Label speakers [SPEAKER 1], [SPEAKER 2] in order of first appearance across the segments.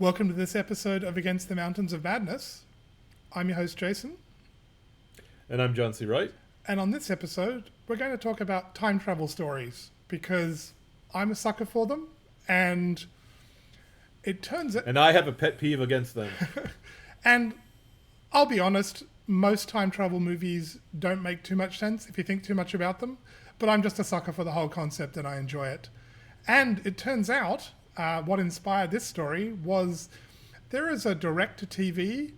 [SPEAKER 1] Welcome to this episode of Against the Mountains of Madness. I'm your host, Jason.
[SPEAKER 2] And I'm John C. Wright.
[SPEAKER 1] And on this episode, we're going to talk about time travel stories because I'm a sucker for them. And it turns out...
[SPEAKER 2] And I have a pet peeve against them.
[SPEAKER 1] And I'll be honest, most time travel movies don't make too much sense if you think too much about them. But I'm just a sucker for the whole concept and I enjoy it. And it turns out... what inspired this story was there is a direct-to-TV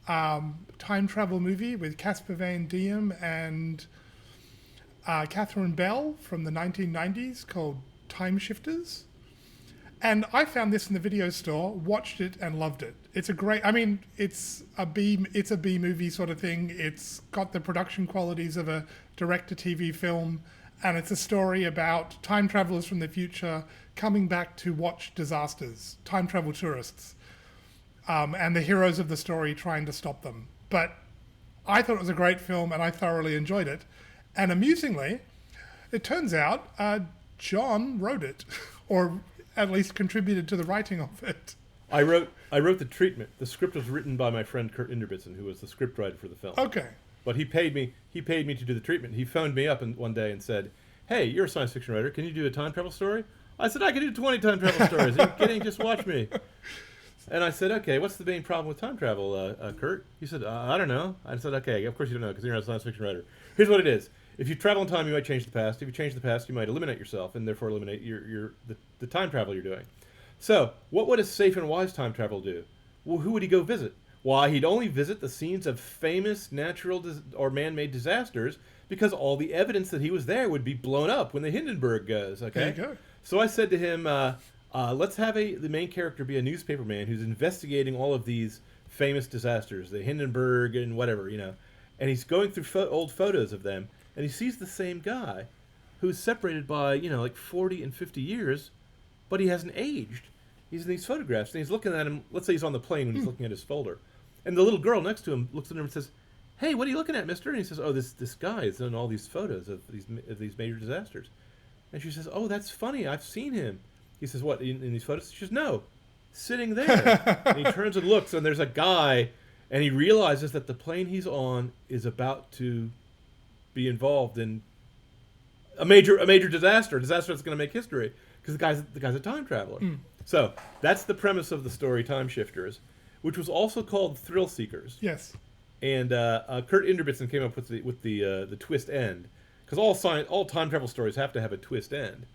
[SPEAKER 1] time travel movie with Casper Van Diem and Catherine Bell from the 1990s called Time Shifters. And I found this in the video store, watched it, and loved it. It's a great... I mean, it's a B movie sort of thing. It's got the production qualities of a direct-to-TV film, and it's a story about time travelers from the future coming back to watch disasters, time travel tourists, and the heroes of the story trying to stop them. But I thought it was a great film, and I thoroughly enjoyed it. And amusingly, it turns out John wrote it, or at least contributed to the writing of it.
[SPEAKER 2] I wrote the treatment. The script was written by my friend Kurt Inderbitzen, who was the scriptwriter for the film.
[SPEAKER 1] Okay.
[SPEAKER 2] But he paid me to do the treatment. He phoned me up one day and said, "Hey, you're a science fiction writer. Can you do a time travel story?" I said, "I can do 20 time travel stories. Are you kidding? Just watch me." And I said, "Okay, what's the main problem with time travel, Kurt?" He said, "I don't know." I said, "Okay, of course you don't know because you're not a science fiction writer. Here's what it is. If you travel in time, you might change the past. If you change the past, you might eliminate yourself and therefore eliminate the time travel you're doing. So what would a safe and wise time travel do? Well, who would he go visit? Why, he'd only visit the scenes of famous natural or man-made disasters because all the evidence that he was there would be blown up when the Hindenburg goes, okay?"
[SPEAKER 1] There you go.
[SPEAKER 2] So I said to him, let's have the main character be a newspaper man who's investigating all of these famous disasters, the Hindenburg and whatever, and he's going through old photos of them, and he sees the same guy who's separated by, like 40 and 50 years, but he hasn't aged. He's in these photographs, and he's looking at him. Let's say he's on the plane when he's looking at his folder. And the little girl next to him looks at him and says, "Hey, what are you looking at, mister?" And he says, "Oh, this guy is in all these photos of these major disasters." And she says, "Oh, that's funny. I've seen him." He says, "What, in these photos?" She says, "No, sitting there." And he turns and looks, and there's a guy, and he realizes that the plane he's on is about to be involved in a major disaster, a disaster that's going to make history, because the guy's a time traveler. So that's the premise of the story, Time Shifters, which was also called Thrill Seekers.
[SPEAKER 1] Yes.
[SPEAKER 2] And Kurt Inderbitzen came up with the twist end, because all time travel stories have to have a twist end.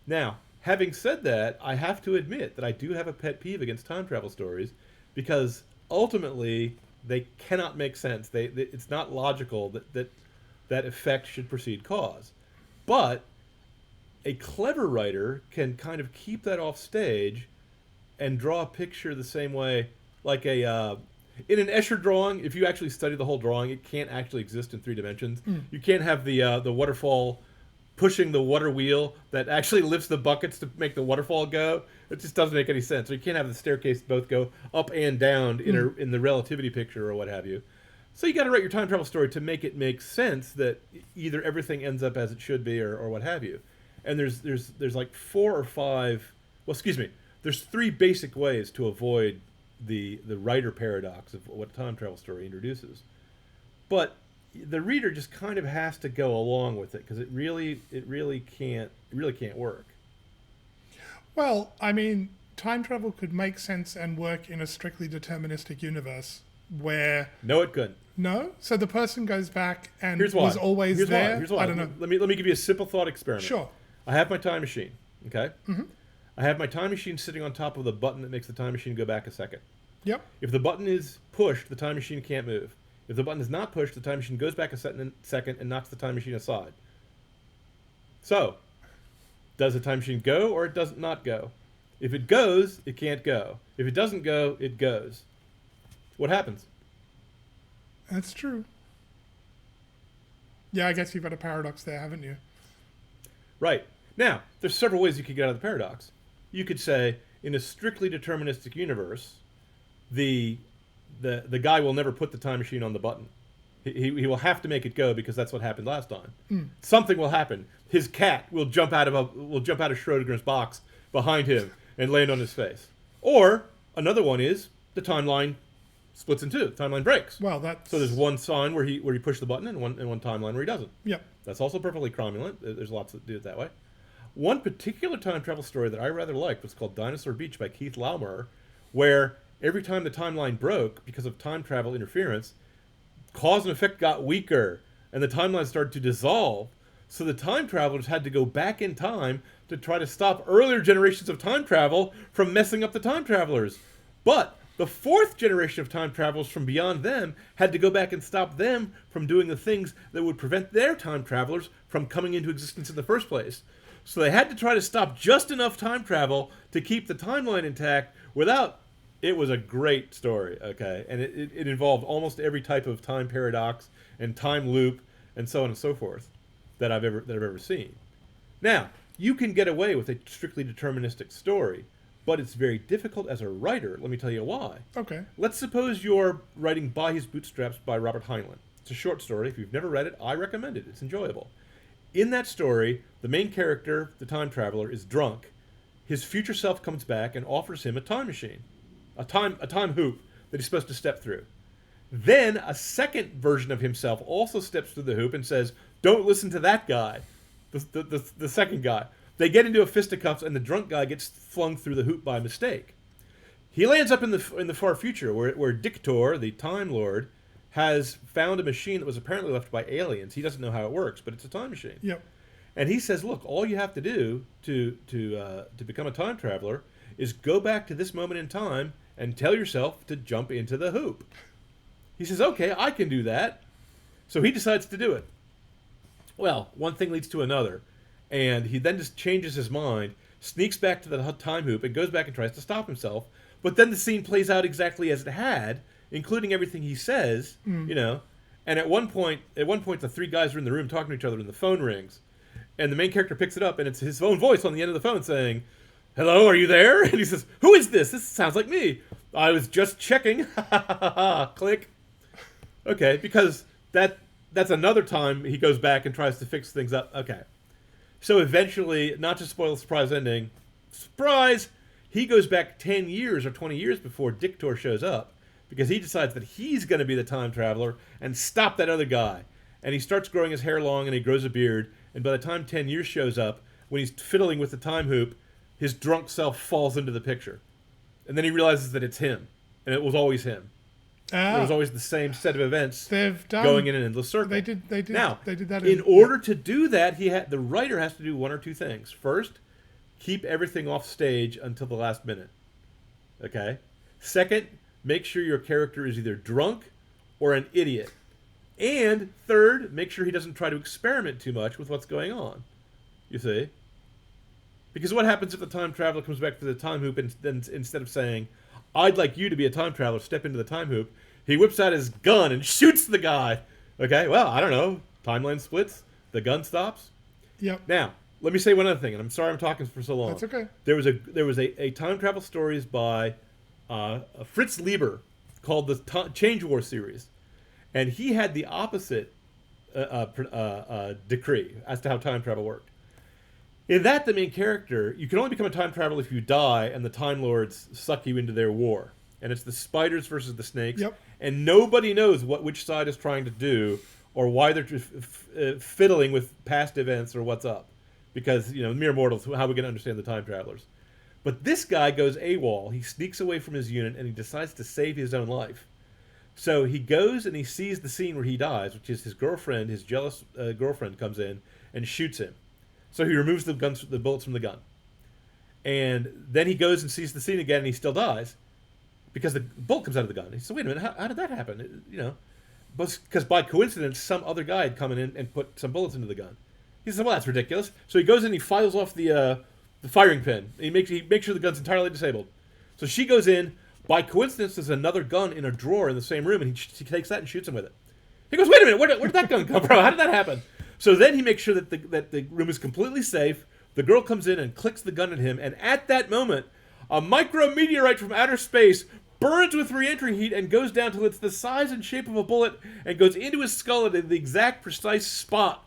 [SPEAKER 2] Now, having said that, I have to admit that I do have a pet peeve against time travel stories, because ultimately they cannot make sense. It's not logical that effect should precede cause. But a clever writer can kind of keep that off stage and draw a picture the same way, like in an Escher drawing. If you actually study the whole drawing, it can't actually exist in 3 dimensions. You can't have the waterfall pushing the water wheel that actually lifts the buckets to make the waterfall go. It just doesn't make any sense. Or you can't have the staircase both go up and down in the relativity picture or what have you. So you got to write your time travel story to make it make sense that either everything ends up as it should be or what have you. And there's like 4 or 5. Well, excuse me. There's 3 basic ways to avoid the writer paradox of what a time travel story introduces. But the reader just kind of has to go along with it because it really can't work.
[SPEAKER 1] Well, I mean, time travel could make sense and work in a strictly deterministic universe where...
[SPEAKER 2] No, it couldn't.
[SPEAKER 1] No? So the person goes back and
[SPEAKER 2] Here's why.
[SPEAKER 1] was always
[SPEAKER 2] Here's
[SPEAKER 1] there?
[SPEAKER 2] Why. Here's why.
[SPEAKER 1] I don't know.
[SPEAKER 2] Let me give you a simple thought experiment.
[SPEAKER 1] Sure.
[SPEAKER 2] I have my time machine, okay?
[SPEAKER 1] Mm-hmm.
[SPEAKER 2] I have my time machine sitting on top of the button that makes the time machine go back a second.
[SPEAKER 1] Yep.
[SPEAKER 2] If the button is pushed, the time machine can't move. If the button is not pushed, the time machine goes back a second and knocks the time machine aside. So, does the time machine go or it does not go? If it goes, it can't go. If it doesn't go, it goes. What happens?
[SPEAKER 1] That's true. Yeah, I guess you've got a paradox there, haven't you?
[SPEAKER 2] Right. Now, there's several ways you could get out of the paradox. You could say, in a strictly deterministic universe, the guy will never put the time machine on the button. He will have to make it go because that's what happened last time. Something will happen. His cat will jump out of Schrodinger's box behind him and land on his face. Or Another one is the timeline splits in two. The timeline breaks.
[SPEAKER 1] Well, that's...
[SPEAKER 2] So there's one sign where he pushes the button and one timeline where he doesn't.
[SPEAKER 1] Yep.
[SPEAKER 2] That's also perfectly cromulent. There's lots that do it that way. One particular time travel story that I rather liked was called Dinosaur Beach by Keith Laumer, where every time the timeline broke because of time travel interference, cause and effect got weaker and the timeline started to dissolve. So the time travelers had to go back in time to try to stop earlier generations of time travel from messing up the time travelers. But the fourth generation of time travelers from beyond them had to go back and stop them from doing the things that would prevent their time travelers from coming into existence in the first place. So they had to try to stop just enough time travel to keep the timeline intact without... It was a great story, okay? And it involved almost every type of time paradox and time loop and so on and so forth that I've ever seen. Now, you can get away with a strictly deterministic story, but it's very difficult as a writer. Let me tell you why.
[SPEAKER 1] Okay.
[SPEAKER 2] Let's suppose you're writing By His Bootstraps by Robert Heinlein. It's a short story. If you've never read it, I recommend it. It's enjoyable. In that story, the main character, the time traveler, is drunk. His future self comes back and offers him a time machine, a time hoop that he's supposed to step through. Then a second version of himself also steps through the hoop and says, "Don't listen to that guy," the second guy. They get into a fisticuffs, and the drunk guy gets flung through the hoop by mistake. He lands up in the far future, where Dictor, the Time Lord, has found a machine that was apparently left by aliens. He doesn't know how it works, but it's a time machine.
[SPEAKER 1] Yep.
[SPEAKER 2] And he says, "Look, all you have to do to become a time traveler is go back to this moment in time and tell yourself to jump into the hoop." He says, "Okay, I can do that." So he decides to do it. Well, one thing leads to another, and he then just changes his mind, sneaks back to the time hoop, and goes back and tries to stop himself. But then the scene plays out exactly as it had, including everything he says, you know. And at one point, the three guys are in the room talking to each other, and the phone rings, and the main character picks it up, and it's his own voice on the end of the phone saying, "Hello, are you there?" And he says, "Who is this? This sounds like me. I was just checking." Click. Okay, because that's another time he goes back and tries to fix things up. Okay. So eventually, not to spoil the surprise ending, surprise, he goes back 10 years or 20 years before Dictor shows up, because he decides that he's going to be the time traveler and stop that other guy. And he starts growing his hair long and he grows a beard, and by the time 10 years shows up, when he's fiddling with the time hoop, his drunk self falls into the picture. And then he realizes that it's him, and it was always him. It was always the same set of events going in an endless circle.
[SPEAKER 1] They did
[SPEAKER 2] Now,
[SPEAKER 1] they did that
[SPEAKER 2] in order to do that, the writer has to do one or two things. First, keep everything off stage until the last minute. Okay? Second, make sure your character is either drunk or an idiot. And third, make sure he doesn't try to experiment too much with what's going on. You see? Because what happens if the time traveler comes back to the time hoop and then instead of saying, "I'd like you to be a time traveler, step into the time hoop," he whips out his gun and shoots the guy. Okay, well, I don't know. Timeline splits. The gun stops.
[SPEAKER 1] Yep.
[SPEAKER 2] Now, let me say one other thing, and I'm sorry I'm talking for so long.
[SPEAKER 1] That's okay.
[SPEAKER 2] There was a time travel stories by Fritz Lieber called the Change War series, and he had the opposite decree as to how time travel worked. In that, the main character, you can only become a time traveler if you die and the Time Lords suck you into their war. And it's the spiders versus the snakes.
[SPEAKER 1] Yep.
[SPEAKER 2] And nobody knows which side is trying to do or why they're fiddling with past events or what's up. Because, mere mortals, how are we going to understand the time travelers? But this guy goes AWOL. He sneaks away from his unit and he decides to save his own life. So he goes and he sees the scene where he dies, which is his girlfriend, his jealous girlfriend comes in and shoots him. So he removes the bullets from the gun. And then he goes and sees the scene again and he still dies because the bullet comes out of the gun. He says, "Wait a minute, how did that happen?" Because by coincidence, some other guy had come in and put some bullets into the gun. He says, "Well, that's ridiculous." So he goes in and he files off the firing pin. He makes sure the gun's entirely disabled. So she goes in. By coincidence, there's another gun in a drawer in the same room, and she takes that and shoots him with it. He goes, "Wait a minute, where did that gun come from? How did that happen?" So then he makes sure that the room is completely safe. The girl comes in and clicks the gun at him, and at that moment, a micrometeorite from outer space burns with re-entry heat and goes down till it's the size and shape of a bullet and goes into his skull at the exact precise spot,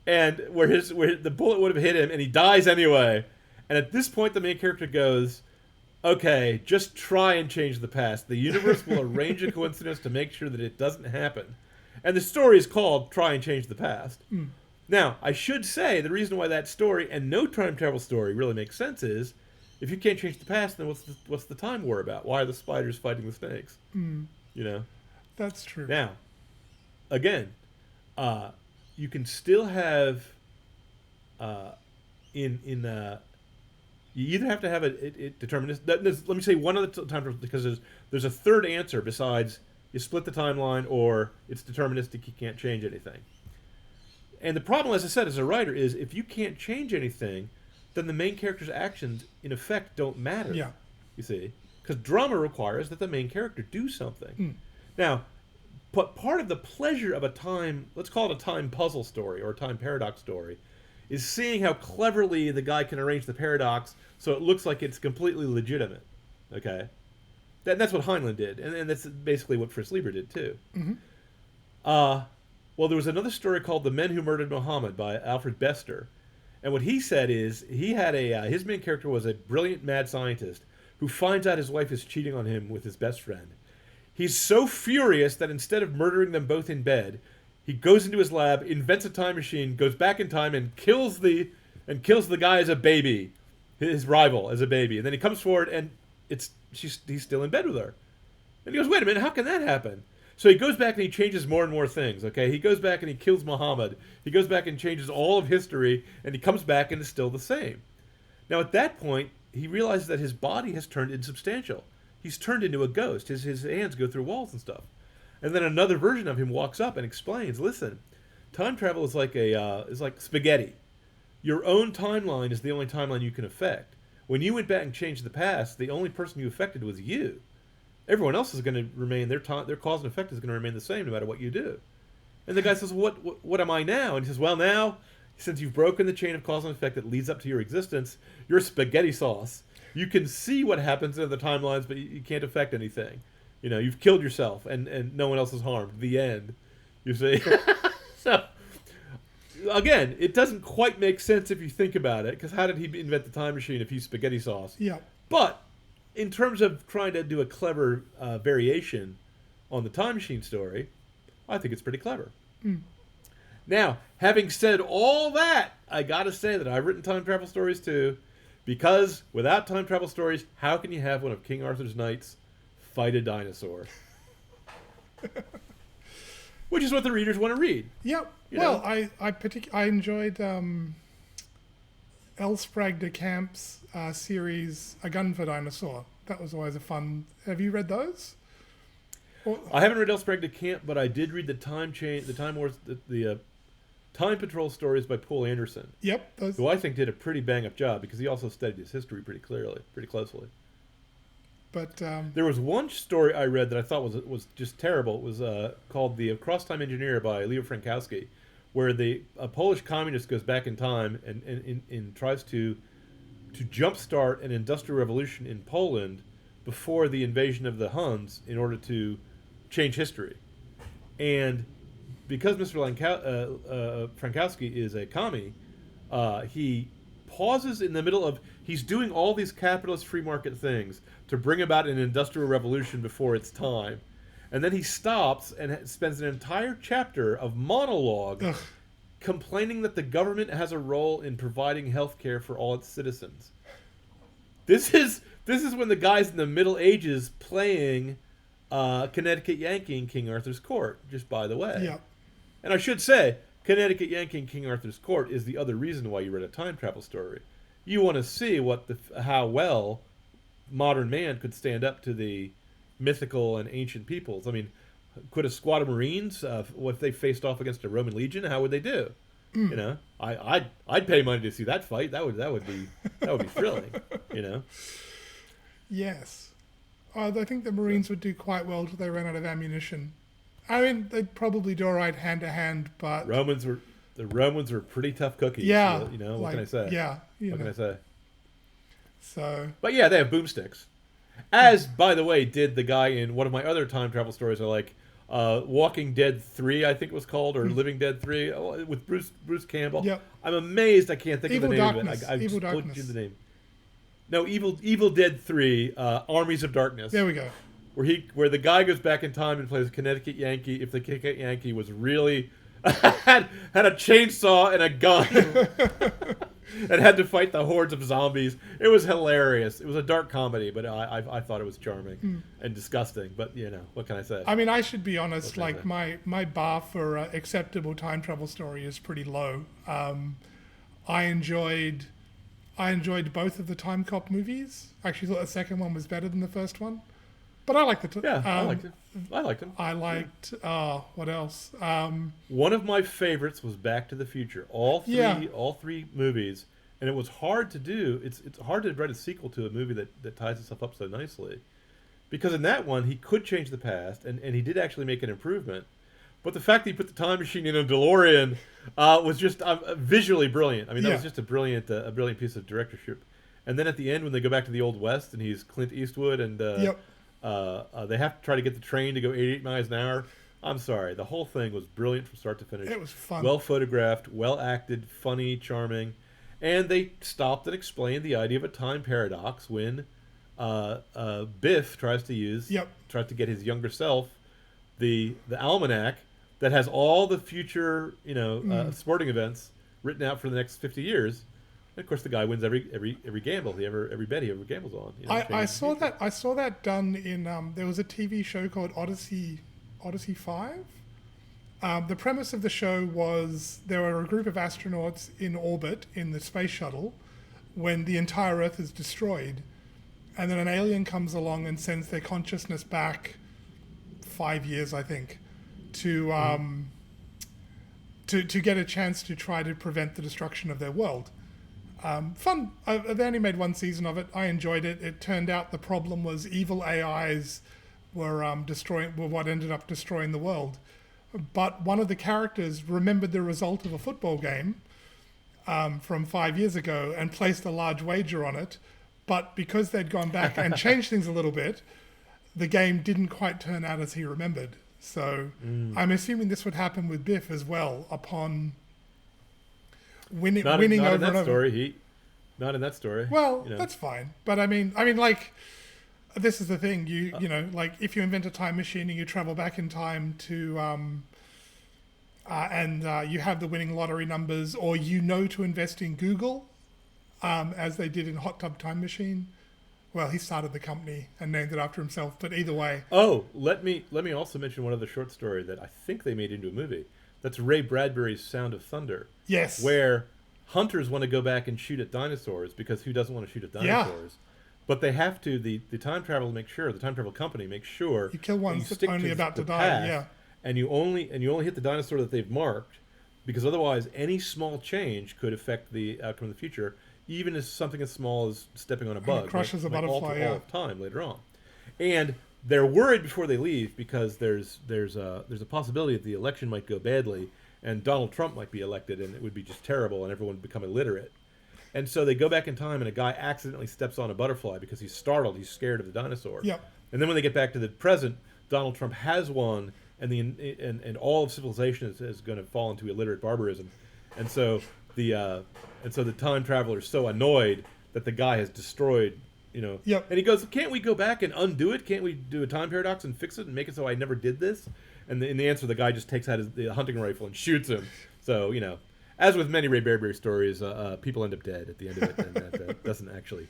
[SPEAKER 2] and where the bullet would have hit him, and he dies anyway. And at this point, the main character goes, okay, just try and change the past. The universe will arrange a coincidence to make sure that it doesn't happen. And the story is called Try and Change the Past. Now, I should say the reason why that story and no time travel story really makes sense is if you can't change the past, then what's the time war about? Why are the spiders fighting the snakes? You know?
[SPEAKER 1] That's true.
[SPEAKER 2] Now, again, you can still have you either have to have it determinist. Let me say one other time because there's a third answer besides you split the timeline or it's deterministic. You can't change anything. And the problem, as I said, as a writer, is if you can't change anything, then the main character's actions, in effect, don't matter.
[SPEAKER 1] Yeah.
[SPEAKER 2] You see, because drama requires that the main character do something. Now, but part of the pleasure of a time, let's call it a time puzzle story or a time paradox story, is seeing how cleverly the guy can arrange the paradox so it looks like it's completely legitimate. Okay? That's what Heinlein did, and that's basically what Fritz Lieber did, too. Well, there was another story called The Men Who Murdered Muhammad by Alfred Bester. And what he said is he had his main character was a brilliant mad scientist who finds out his wife is cheating on him with his best friend. He's so furious that instead of murdering them both in bed, he goes into his lab, invents a time machine, goes back in time, and kills the guy as a baby, his rival as a baby. And then he comes forward, and he's still in bed with her. And he goes, "Wait a minute, how can that happen?" So he goes back and he changes more and more things. Okay, he goes back and he kills Muhammad. He goes back and changes all of history, and he comes back and is still the same. Now at that point, he realizes that his body has turned insubstantial. He's turned into a ghost. His hands go through walls and stuff. And then another version of him walks up and explains, "Listen, time travel is like spaghetti. Your own timeline is the only timeline you can affect. When you went back and changed the past, the only person you affected was you. Everyone else is going to remain their cause and effect is going to remain the same no matter what you do." And the guy says, "What am I now?" And he says, "Well, now, since you've broken the chain of cause and effect that leads up to your existence, you're spaghetti sauce. You can see what happens in the timelines, but you can't affect anything. You know, you've killed yourself, and no one else is harmed. The end." You see? So, again, it doesn't quite make sense if you think about it, because how did he invent the time machine if he's spaghetti sauce?
[SPEAKER 1] Yeah.
[SPEAKER 2] But in terms of trying to do a clever variation on the time machine story, I think it's pretty clever. Now, having said all that, I gotta say that I've written time travel stories too, because without time travel stories, how can you have one of King Arthur's knights fight a dinosaur? Which is what the readers want to read.
[SPEAKER 1] Yep.
[SPEAKER 2] You
[SPEAKER 1] Well,
[SPEAKER 2] know?
[SPEAKER 1] I enjoyed L. Sprague de Camp's series, A Gun for Dinosaur. That was always a fun. Have you read those?
[SPEAKER 2] I haven't read El Sprague de Camp, but I did read the Time Wars, the Time Patrol stories by Poul Anderson.
[SPEAKER 1] Yep. Those.
[SPEAKER 2] Who I think did a pretty bang-up job because he also studied his history pretty closely.
[SPEAKER 1] But
[SPEAKER 2] there was one story I read that I thought was just terrible. It was called The Across-Time Engineer by Leo Frankowski, where a Polish communist goes back in time and tries to jumpstart an industrial revolution in Poland before the invasion of the Huns in order to change history. And because Mr. Frankowski is a commie, he pauses in the middle of... He's doing all these capitalist free market things to bring about an industrial revolution before its time. And then he stops and spends an entire chapter of monologue complaining that the government has a role in providing health care for all its citizens. This is when the guy's in the Middle Ages playing Connecticut Yankee in King Arthur's Court, just by the way.
[SPEAKER 1] yeah.
[SPEAKER 2] And I should say, Connecticut Yankee in King Arthur's Court is the other reason why you read a time travel story. You want to see how well modern man could stand up to the mythical and ancient peoples. I mean, could a squad of Marines, what if they faced off against a Roman legion? How would they do? You know, I'd pay money to see that fight. That would be thrilling. You know.
[SPEAKER 1] Yes. I think the Marines would do quite well till they ran out of ammunition. I mean, they'd probably do all right hand to hand, but
[SPEAKER 2] the Romans were pretty tough cookies.
[SPEAKER 1] Yeah.
[SPEAKER 2] You know, what can I say?
[SPEAKER 1] Yeah.
[SPEAKER 2] What can I say?
[SPEAKER 1] So.
[SPEAKER 2] But yeah, they have boomsticks. As, by the way, did the guy in one of my other time travel stories I like, Walking Dead 3, I think it was called, or Living Dead 3, with Bruce Campbell.
[SPEAKER 1] Yep.
[SPEAKER 2] I'm amazed I can't think
[SPEAKER 1] Evil
[SPEAKER 2] of the name
[SPEAKER 1] Darkness.
[SPEAKER 2] of it. I
[SPEAKER 1] Evil
[SPEAKER 2] just
[SPEAKER 1] Darkness.
[SPEAKER 2] you the name. No, Evil Dead 3, Armies of Darkness.
[SPEAKER 1] There we go.
[SPEAKER 2] Where the guy goes back in time and plays Connecticut Yankee. If the Connecticut Yankee was really had a chainsaw and a gun and had to fight the hordes of zombies, it was hilarious. It was a dark comedy, but I thought it was charming and disgusting. But what can I say?
[SPEAKER 1] I mean, I should be honest. Like my bar for acceptable time travel story is pretty low. I enjoyed both of the Time Cop movies. I actually thought the second one was better than the first one. But I liked it.
[SPEAKER 2] I liked it. I liked him.
[SPEAKER 1] I liked what else?
[SPEAKER 2] One of my favorites was Back to the Future. All three movies, and it was hard to do. It's hard to write a sequel to a movie that ties itself up so nicely, because in that one he could change the past, and he did actually make an improvement. But the fact that he put the time machine in a DeLorean was just visually brilliant. I mean, that was just a brilliant piece of directorship. And then at the end, when they go back to the Old West, and he's Clint Eastwood, and they have to try to get the train to go 88 miles an hour. I'm sorry. The whole thing was brilliant from start to finish.
[SPEAKER 1] It was fun.
[SPEAKER 2] Well photographed, well acted, funny, charming. And they stopped and explained the idea of a time paradox when Biff tries to get his younger self the almanac that has all the future sporting events written out for the next 50 years. And of course, the guy wins every gamble every bet he ever gambles on.
[SPEAKER 1] I saw that done in there was a TV show called Odyssey 5. The premise of the show was there were a group of astronauts in orbit in the space shuttle when the entire Earth is destroyed, and then an alien comes along and sends their consciousness back 5 years, I think, to get a chance to try to prevent the destruction of their world. Fun. They only made one season of it. I enjoyed it. It turned out the problem was evil AIs were what ended up destroying the world. But one of the characters remembered the result of a football game from 5 years ago and placed a large wager on it. But because they'd gone back and changed things a little bit, the game didn't quite turn out as he remembered. So I'm assuming this would happen with Biff as well upon winning over and over.
[SPEAKER 2] Not in that story.
[SPEAKER 1] Well, that's fine. But I mean, like, this is the thing. You know, like, if you invent a time machine and you travel back in time to, and you have the winning lottery numbers, or to invest in Google, as they did in Hot Tub Time Machine. Well, he started the company and named it after himself. But either way.
[SPEAKER 2] Oh, let me also mention one other short story that I think they made into a movie. That's Ray Bradbury's Sound of Thunder.
[SPEAKER 1] Yes.
[SPEAKER 2] Where hunters want to go back and shoot at dinosaurs because who doesn't want to shoot at dinosaurs? Yeah. But they have to. The time travel company makes sure
[SPEAKER 1] you kill ones that are only about to die. Yeah.
[SPEAKER 2] And you only hit the dinosaur that they've marked, because otherwise any small change could affect the outcome of the future, even as something as small as stepping on a bug.
[SPEAKER 1] It crushes a butterfly.
[SPEAKER 2] All of time later on, and they're worried before they leave because there's a possibility that the election might go badly and Donald Trump might be elected and it would be just terrible and everyone would become illiterate. And so they go back in time and a guy accidentally steps on a butterfly because he's startled, he's scared of the dinosaur.
[SPEAKER 1] Yep.
[SPEAKER 2] And then when they get back to the present, Donald Trump has won and all of civilization is going to fall into illiterate barbarism. And so the time traveler is so annoyed that the guy has destroyed.
[SPEAKER 1] Yep.
[SPEAKER 2] And he goes, can't we go back and undo it? Can't we do a time paradox and fix it and make it so I never did this? And in the answer, the guy just takes out the hunting rifle and shoots him. So, as with many Ray Bradbury stories, people end up dead at the end of it, and that doesn't actually.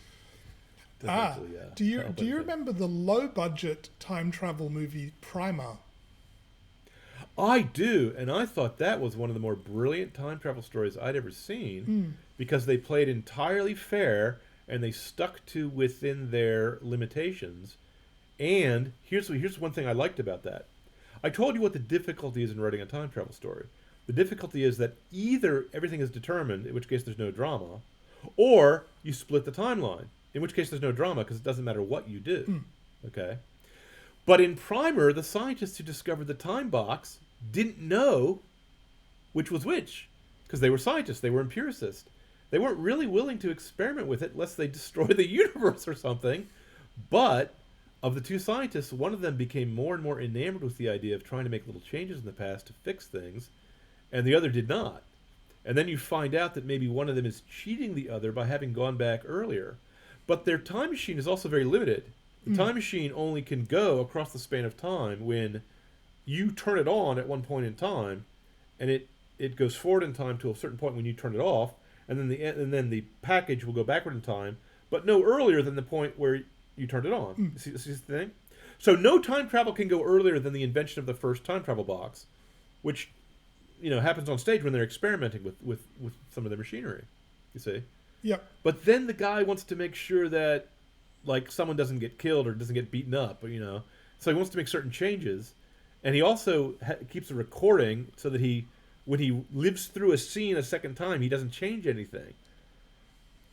[SPEAKER 1] Do you remember the low-budget time travel movie Primer?
[SPEAKER 2] I do, and I thought that was one of the more brilliant time travel stories I'd ever seen, because they played entirely fair and they stuck to within their limitations. And here's one thing I liked about that. I told you what the difficulty is in writing a time travel story. The difficulty is that either everything is determined, in which case there's no drama, or you split the timeline, in which case there's no drama because it doesn't matter what you do. Okay? But in Primer, the scientists who discovered the time box didn't know which was which, because they were scientists, they were empiricists. They weren't really willing to experiment with it lest they destroy the universe or something. But of the two scientists, one of them became more and more enamored with the idea of trying to make little changes in the past to fix things, and the other did not. And then you find out that maybe one of them is cheating the other by having gone back earlier. But their time machine is also very limited. The time machine only can go across the span of time when you turn it on at one point in time, and it goes forward in time to a certain point when you turn it off, and then the package will go backward in time, but no earlier than the point where you turned it on. See the thing? So no time travel can go earlier than the invention of the first time travel box, which happens on stage when they're experimenting with some of their machinery. You see?
[SPEAKER 1] Yep.
[SPEAKER 2] But then the guy wants to make sure that someone doesn't get killed or doesn't get beaten up, so he wants to make certain changes, and he also keeps a recording so that when he lives through a scene a second time, he doesn't change anything.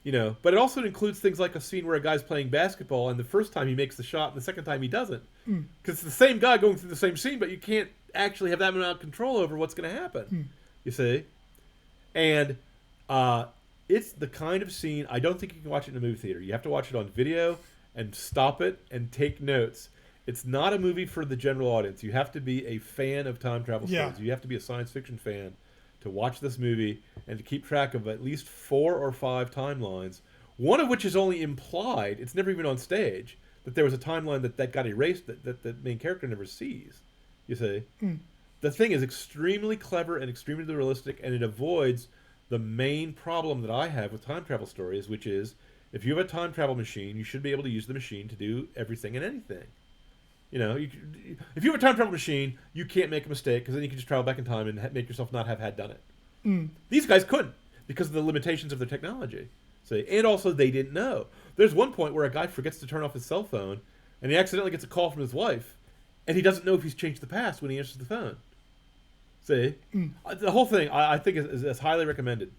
[SPEAKER 2] But it also includes things like a scene where a guy's playing basketball, and the first time he makes the shot, and the second time he doesn't, because it's the same guy going through the same scene, but you can't actually have that amount of control over what's going to happen. You see, and it's the kind of scene I don't think you can watch it in a movie theater. You have to watch it on video and stop it and take notes. It's not a movie for the general audience. You have to be a fan of time travel stories. You have to be a science fiction fan to watch this movie and to keep track of at least 4 or 5 timelines, one of which is only implied. It's never even on stage that there was a timeline that got erased that the main character never sees. You see? The thing is extremely clever and extremely realistic, and it avoids the main problem that I have with time travel stories, which is if you have a time travel machine, you should be able to use the machine to do everything and anything. If you have a time travel machine, you can't make a mistake, because then you can just travel back in time and make yourself not have had done it. These guys couldn't because of the limitations of their technology. See? And also they didn't know. There's one point where a guy forgets to turn off his cell phone, and he accidentally gets a call from his wife, and he doesn't know if he's changed the past when he answers the phone. See? The whole thing, I think, is highly recommended.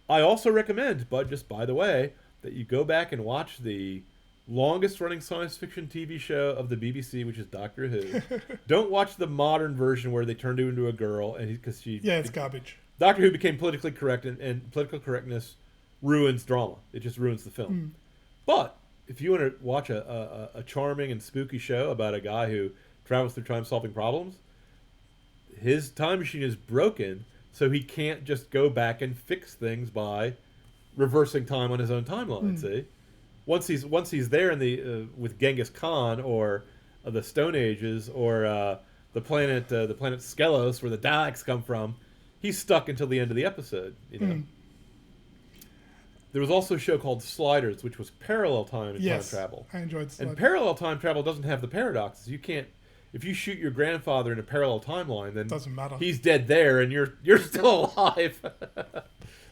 [SPEAKER 2] I also recommend, but just by the way, that you go back and watch the longest-running science fiction TV show of the BBC, which is Doctor Who. Don't watch the modern version where they turned her into a girl, because
[SPEAKER 1] it's garbage.
[SPEAKER 2] Doctor Who became politically correct, and political correctness ruins drama. It just ruins the film. But if you want to watch a charming and spooky show about a guy who travels through time solving problems, his time machine is broken, so he can't just go back and fix things by reversing time on his own timeline. See? Once he's there in the with Genghis Khan or the Stone Ages or the planet Skelos, where the Daleks come from, he's stuck until the end of the episode. There was also a show called Sliders, which was parallel time and time travel.
[SPEAKER 1] I enjoyed Sliders.
[SPEAKER 2] And parallel time travel doesn't have the paradoxes. You can't. If you shoot your grandfather in a parallel timeline, then
[SPEAKER 1] doesn't matter.
[SPEAKER 2] He's dead there, and you're still alive.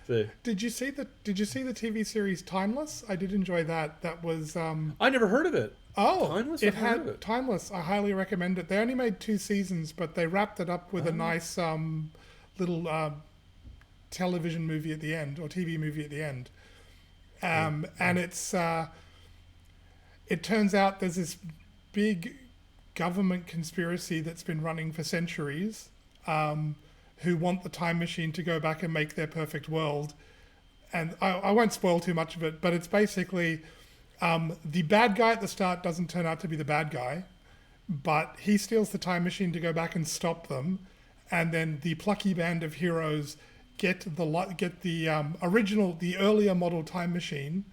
[SPEAKER 2] So,
[SPEAKER 1] Did you see the TV series Timeless? I did enjoy that. That was
[SPEAKER 2] I never heard of it.
[SPEAKER 1] Oh,
[SPEAKER 2] Timeless?
[SPEAKER 1] it had Timeless. I highly recommend it. They only made 2 seasons, but they wrapped it up with a nice little television movie at the end, or TV movie at the end. And it's it turns out there's this big government conspiracy that's been running for centuries, who want the time machine to go back and make their perfect world. And I won't spoil too much of it, but it's basically the bad guy at the start doesn't turn out to be the bad guy, but he steals the time machine to go back and stop them, and then the plucky band of heroes get the earlier model time machine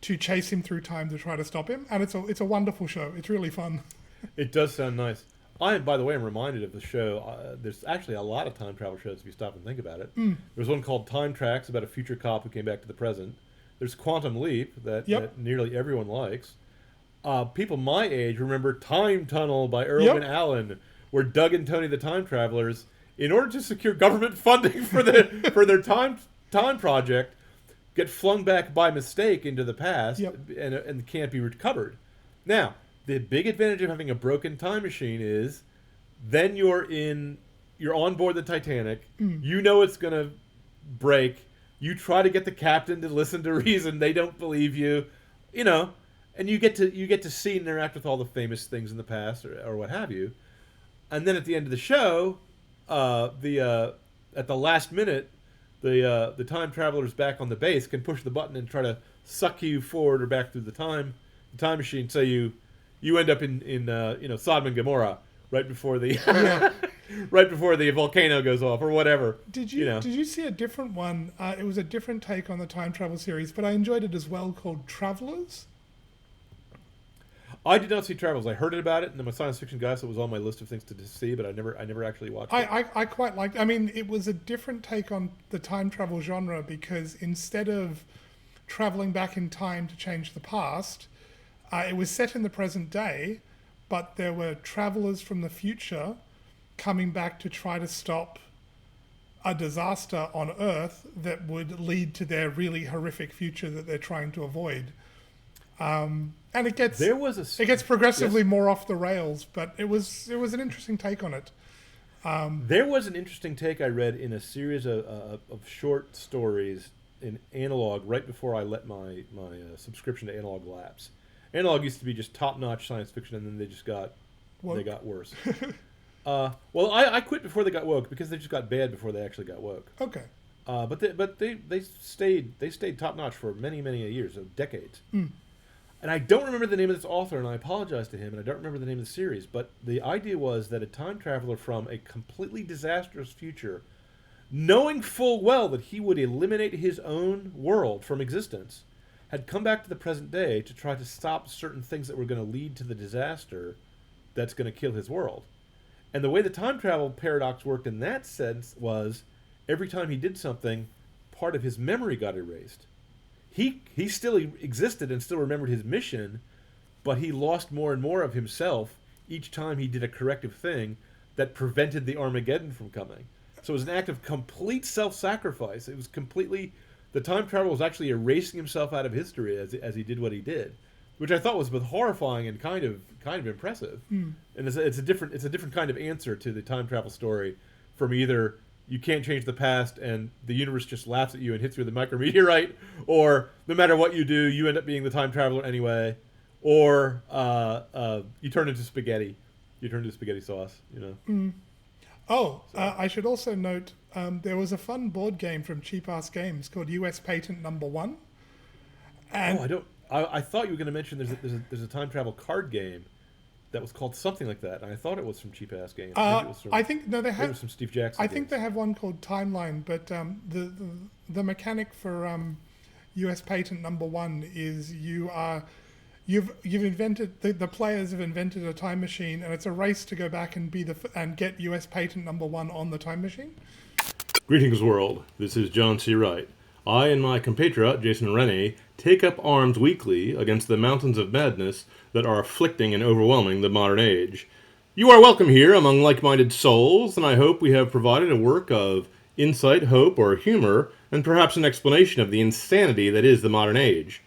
[SPEAKER 1] to chase him through time to try to stop him, and it's a wonderful show. It's really fun.
[SPEAKER 2] It does sound nice. By the way, I'm reminded of the show. There's actually a lot of time travel shows if you stop and think about it. There's one called Time Tracks about a future cop who came back to the present. There's Quantum Leap that nearly everyone likes. People my age remember Time Tunnel by Irwin Allen, where Doug and Tony the Time Travelers, in order to secure government funding for their time project, get flung back by mistake into the past and can't be recovered. Now, the big advantage of having a broken time machine is then you're on board the Titanic. You know it's going to break. You try to get the captain to listen to reason. They don't believe you, and you get to see and interact with all the famous things in the past or what have you. And then at the end of the show, at the last minute, the time travelers back on the base can push the button and try to suck you forward or back through the time machine. So you end up in Sodom and Gomorrah right before the right before the volcano goes off or whatever.
[SPEAKER 1] Did
[SPEAKER 2] You
[SPEAKER 1] you
[SPEAKER 2] know,
[SPEAKER 1] did you see a different one? It was a different take on the time travel series, but I enjoyed it as well. Called Travelers.
[SPEAKER 2] I did not see Travels. I heard it about it, and I'm a science fiction guy, so it was on my list of things to see, but I never actually watched it.
[SPEAKER 1] I quite liked. I mean, it was a different take on the time travel genre because instead of traveling back in time to change the past, it was set in the present day, but there were travelers from the future coming back to try to stop a disaster on Earth that would lead to their really horrific future that they're trying to avoid. And
[SPEAKER 2] There was
[SPEAKER 1] it gets progressively
[SPEAKER 2] yes,
[SPEAKER 1] more off the rails, but it was an interesting take on it.
[SPEAKER 2] there was an interesting take I read in a series of short stories in Analog right before I let my subscription to Analog lapse. Analog used to be just top notch science fiction, and then they got worse. Well, I quit before they got woke because they just got bad before they actually got woke.
[SPEAKER 1] Okay.
[SPEAKER 2] But they stayed top notch for many years, decades.
[SPEAKER 1] Mm.
[SPEAKER 2] And I don't remember the name of this author, and I apologize to him, and I don't remember the name of the series. But the idea was that a time traveler from a completely disastrous future, knowing full well that he would eliminate his own world from existence, had come back to the present day to try to stop certain things that were going to lead to the disaster that's going to kill his world. And the way the time travel paradox worked in that sense was every time he did something, part of his memory got erased. He still existed and still remembered his mission, but he lost more and more of himself each time he did a corrective thing that prevented the Armageddon from coming. So it was an act of complete self-sacrifice. It was completely the time traveler was actually erasing himself out of history as he did what he did, which I thought was both horrifying and kind of impressive.
[SPEAKER 1] Mm.
[SPEAKER 2] And it's a different kind of answer to the time travel story from either you can't change the past and the universe just laughs at you and hits you with a micrometeorite, or no matter what you do, you end up being the time traveler anyway, or you turn into spaghetti. You turn into spaghetti sauce, you know.
[SPEAKER 1] Mm. Oh, I should also note there was a fun board game from Cheap Ass Games called US Patent Number One. And
[SPEAKER 2] I thought you were going to mention there's a time travel card game that was called something like that, and I thought it was from Cheap Ass Games.
[SPEAKER 1] I think no, they
[SPEAKER 2] it
[SPEAKER 1] have.
[SPEAKER 2] was from Steve Jackson.
[SPEAKER 1] I think they have one called Timeline, but the mechanic for US Patent Number One is you've invented the players have invented a time machine, and it's a race to go back and and get US Patent Number One on the time machine.
[SPEAKER 3] Greetings, world. This is John C. Wright. I and my compatriot, Jason Rennie, take up arms weekly against the mountains of madness that are afflicting and overwhelming the modern age. You are welcome here among like-minded souls, and I hope we have provided a work of insight, hope, or humor, and perhaps an explanation of the insanity that is the modern age.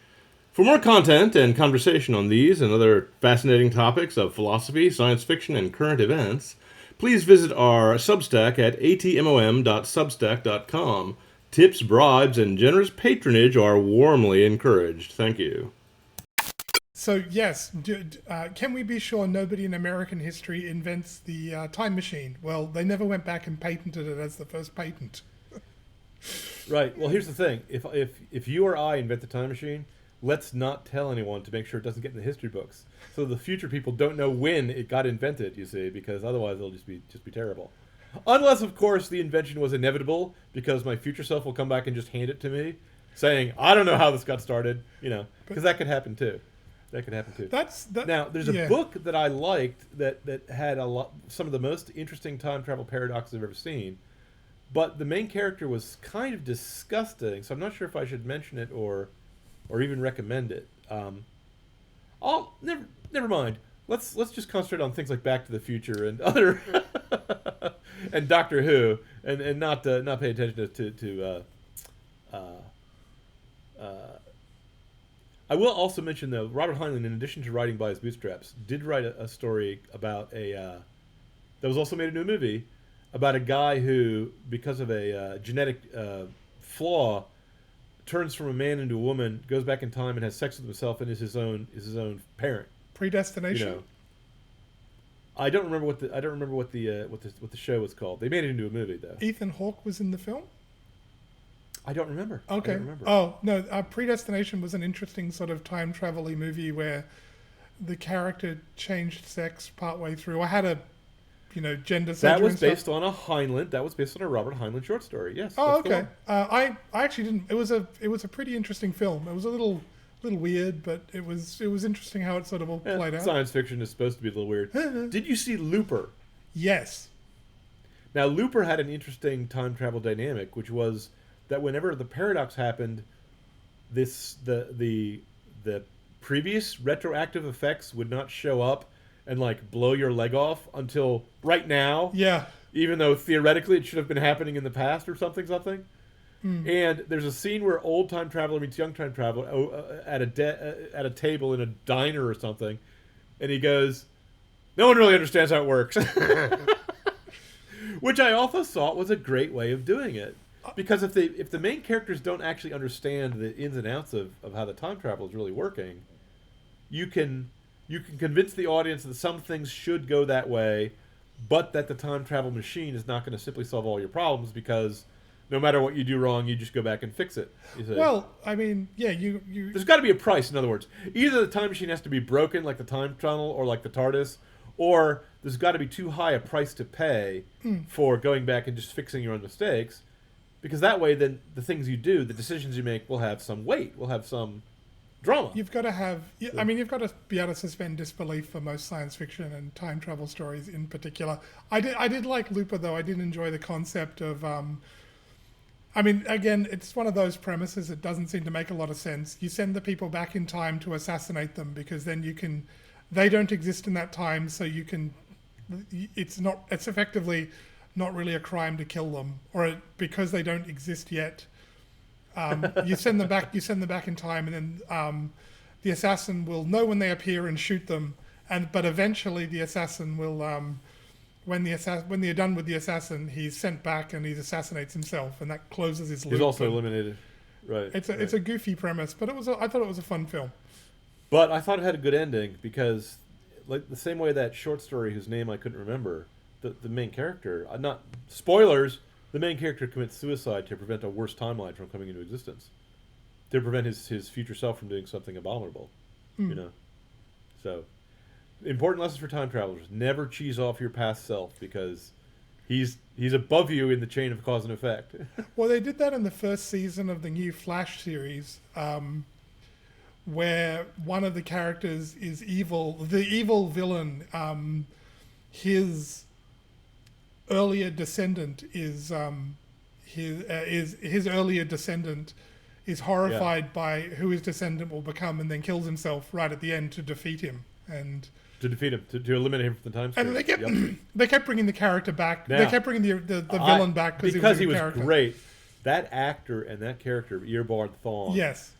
[SPEAKER 3] For more content and conversation on these and other fascinating topics of philosophy, science fiction, and current events, please visit our Substack at atmom.substack.com. Tips, bribes, and generous patronage are warmly encouraged. Thank you.
[SPEAKER 1] So yes, can we be sure nobody in American history invents the time machine? Well, they never went back and patented it as the first patent.
[SPEAKER 2] Right. Well, here's the thing: if you or I invent the time machine, let's not tell anyone to make sure it doesn't get in the history books, so the future people don't know when it got invented. You see, because otherwise it'll just be terrible. Unless, of course, the invention was inevitable, because my future self will come back and just hand it to me, saying, "I don't know how this got started," you know, because that could happen too. That could happen too. Now, there's a book that I liked that had some of the most interesting time travel paradoxes I've ever seen, but the main character was kind of disgusting, so I'm not sure if I should mention it or even recommend it. Never mind. Let's just concentrate on things like Back to the Future and other and Doctor Who, and not pay attention to I will also mention, though, Robert Heinlein, in addition to writing by his bootstraps, did write a story about that was also made into a movie about a guy who, because of a genetic flaw, turns from a man into a woman, goes back in time and has sex with himself, and is his own parent.
[SPEAKER 1] Predestination.
[SPEAKER 2] You know, I don't remember what the show was called. They made it into a movie, though.
[SPEAKER 1] Ethan Hawke was in the film.
[SPEAKER 2] I don't remember.
[SPEAKER 1] Okay.
[SPEAKER 2] I don't remember.
[SPEAKER 1] Oh no, Predestination was an interesting sort of time travel-y movie where the character changed sex partway through. I had gender surgery.
[SPEAKER 2] That was
[SPEAKER 1] and stuff.
[SPEAKER 2] based on a Heinlein. That was based on a Robert Heinlein short story. Yes.
[SPEAKER 1] Oh,
[SPEAKER 2] that's the
[SPEAKER 1] okay.
[SPEAKER 2] one.
[SPEAKER 1] I actually didn't. It was a pretty interesting film. It was a little weird, but it was interesting how it sort of all played out.
[SPEAKER 2] Science fiction is supposed to be a little weird. Did you see Looper?
[SPEAKER 1] Yes.
[SPEAKER 2] Now, Looper had an interesting time travel dynamic, which was that whenever the paradox happened, the previous retroactive effects would not show up and like blow your leg off until right now.
[SPEAKER 1] Yeah.
[SPEAKER 2] Even though theoretically it should have been happening in the past or something. And there's a scene where old time traveler meets young time traveler at a table in a diner or something, and he goes, "No one really understands how it works," which I also thought was a great way of doing it, because if the main characters don't actually understand the ins and outs of how the time travel is really working, you can convince the audience that some things should go that way, but that the time travel machine is not going to simply solve all your problems, because no matter what you do wrong, you just go back and fix it.
[SPEAKER 1] Well, I mean, yeah,
[SPEAKER 2] there's got to be a price, in other words. Either the time machine has to be broken like the time tunnel or like the TARDIS, or there's got to be too high a price to pay for going back and just fixing your own mistakes, because that way then the things you do, the decisions you make, will have some weight, will have some drama.
[SPEAKER 1] You've got to have... I mean, you've got to be able to suspend disbelief for most science fiction and time travel stories in particular. I did like Looper, though. I did enjoy the concept of... I mean, again, it's one of those premises that doesn't seem to make a lot of sense. You send the people back in time to assassinate them, because then you can... They don't exist in that time, so you can... It's effectively not really a crime to kill them, because they don't exist yet. You send them back in time, and then the assassin will know when they appear and shoot them. But eventually the assassin will... When they're done with the assassin, he's sent back and he assassinates himself, and that closes his loop.
[SPEAKER 2] He's also eliminated. Right.
[SPEAKER 1] It's a goofy premise, but I thought it was a fun film.
[SPEAKER 2] But I thought it had a good ending, because, like the same way that short story whose name I couldn't remember, the main character, not spoilers, the main character commits suicide to prevent a worse timeline from coming into existence, to prevent his future self from doing something abominable. So. Important lessons for time travelers: never cheese off your past self, because he's above you in the chain of cause and effect.
[SPEAKER 1] Well, they did that in the first season of the new Flash series, where one of the characters is evil. The evil villain, his earlier descendant is his earlier descendant is horrified by who his descendant will become, and then kills himself right at the end to defeat him. And
[SPEAKER 2] to defeat him, to eliminate him from the time stream.
[SPEAKER 1] And they kept bringing the character back. Now, they kept bringing the villain back
[SPEAKER 2] because he was
[SPEAKER 1] character.
[SPEAKER 2] Great. That actor and that character, Eobard Thawne,
[SPEAKER 1] yes,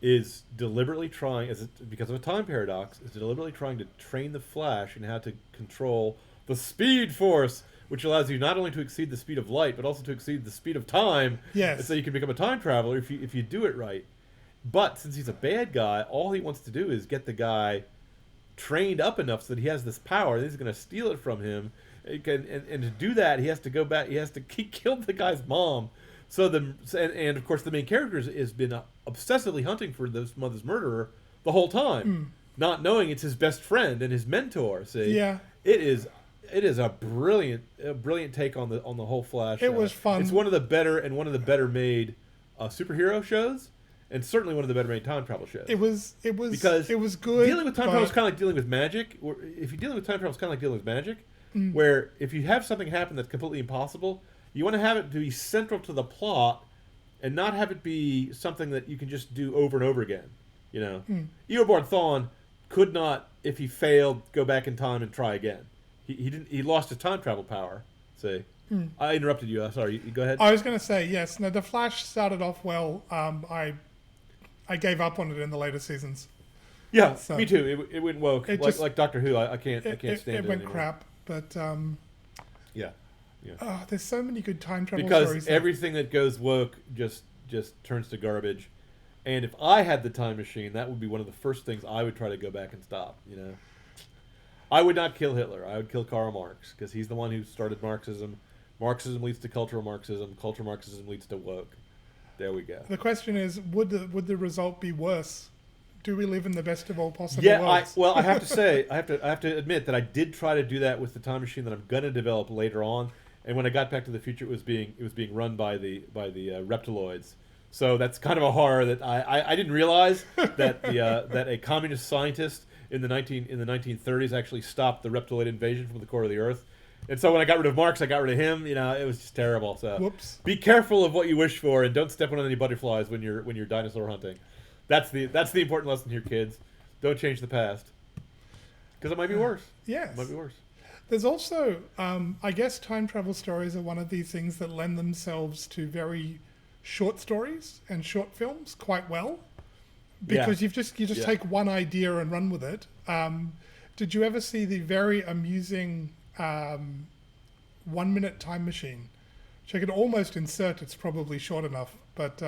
[SPEAKER 2] is deliberately trying, because of a time paradox, is deliberately trying to train the Flash in how to control the Speed Force, which allows you not only to exceed the speed of light, but also to exceed the speed of time.
[SPEAKER 1] Yes.
[SPEAKER 2] And so you can become a time traveler if you do it right. But since he's a bad guy, all he wants to do is get the guy trained up enough so that he has this power, and he's going to steal it from him. And to do that, he has to go back. He killed the guy's mom. So and of course the main character has been obsessively hunting for this mother's murderer the whole time, not knowing it's his best friend and his mentor. See,
[SPEAKER 1] yeah,
[SPEAKER 2] it is a brilliant take on the whole Flash.
[SPEAKER 1] It was fun.
[SPEAKER 2] It's one of the better made superhero shows. And certainly one of the better made time travel shows.
[SPEAKER 1] It was
[SPEAKER 2] because
[SPEAKER 1] it was good.
[SPEAKER 2] Dealing with time travel is kind of like dealing with magic. Or if you're dealing with time travel, it's kind of like dealing with magic, where if you have something happen that's completely impossible, you want to have it to be central to the plot, and not have it be something that you can just do over and over again. Eobard Thawne could not, if he failed, go back in time and try again. He didn't. He lost his time travel power. See. I interrupted you. Sorry. You go ahead.
[SPEAKER 1] I was going to say yes. No, the Flash started off well. I gave up on it in the later seasons.
[SPEAKER 2] Yeah, so, me too. It went woke. Like Doctor Who. I can't stand it.
[SPEAKER 1] It went crap. But
[SPEAKER 2] yeah.
[SPEAKER 1] Oh, there's so many good time travel
[SPEAKER 2] stories.
[SPEAKER 1] Because
[SPEAKER 2] everything that goes woke just turns to garbage. And if I had the time machine, that would be one of the first things I would try to go back and stop. I would not kill Hitler. I would kill Karl Marx, because he's the one who started Marxism. Marxism leads to cultural Marxism. Cultural Marxism leads to woke. There we go.
[SPEAKER 1] The question is, would the result be worse Do we live in the best of all possible
[SPEAKER 2] Yeah,
[SPEAKER 1] worlds?
[SPEAKER 2] I have to say, I have to admit that I did try to do that with the time machine that I'm going to develop later on. And when I got Back to the Future, it was being run by the reptiloids. So that's kind of a horror that I didn't realize that that a communist scientist in the 1930s actually stopped the reptiloid invasion from the core of the Earth. And so when I got rid of Marx, I got rid of him. You know, it was just terrible. So
[SPEAKER 1] Whoops.
[SPEAKER 2] Be careful of what you wish for, and don't step on any butterflies when you're dinosaur hunting. That's the important lesson here, kids. Don't change the past, because it might be worse.
[SPEAKER 1] Yes.
[SPEAKER 2] It might be worse.
[SPEAKER 1] There's also, I guess, time travel stories are one of these things that lend themselves to very short stories and short films quite well, because you just take one idea and run with it. Did you ever see the very amusing 1 minute time machine? Which I could almost insert. It's probably short enough, but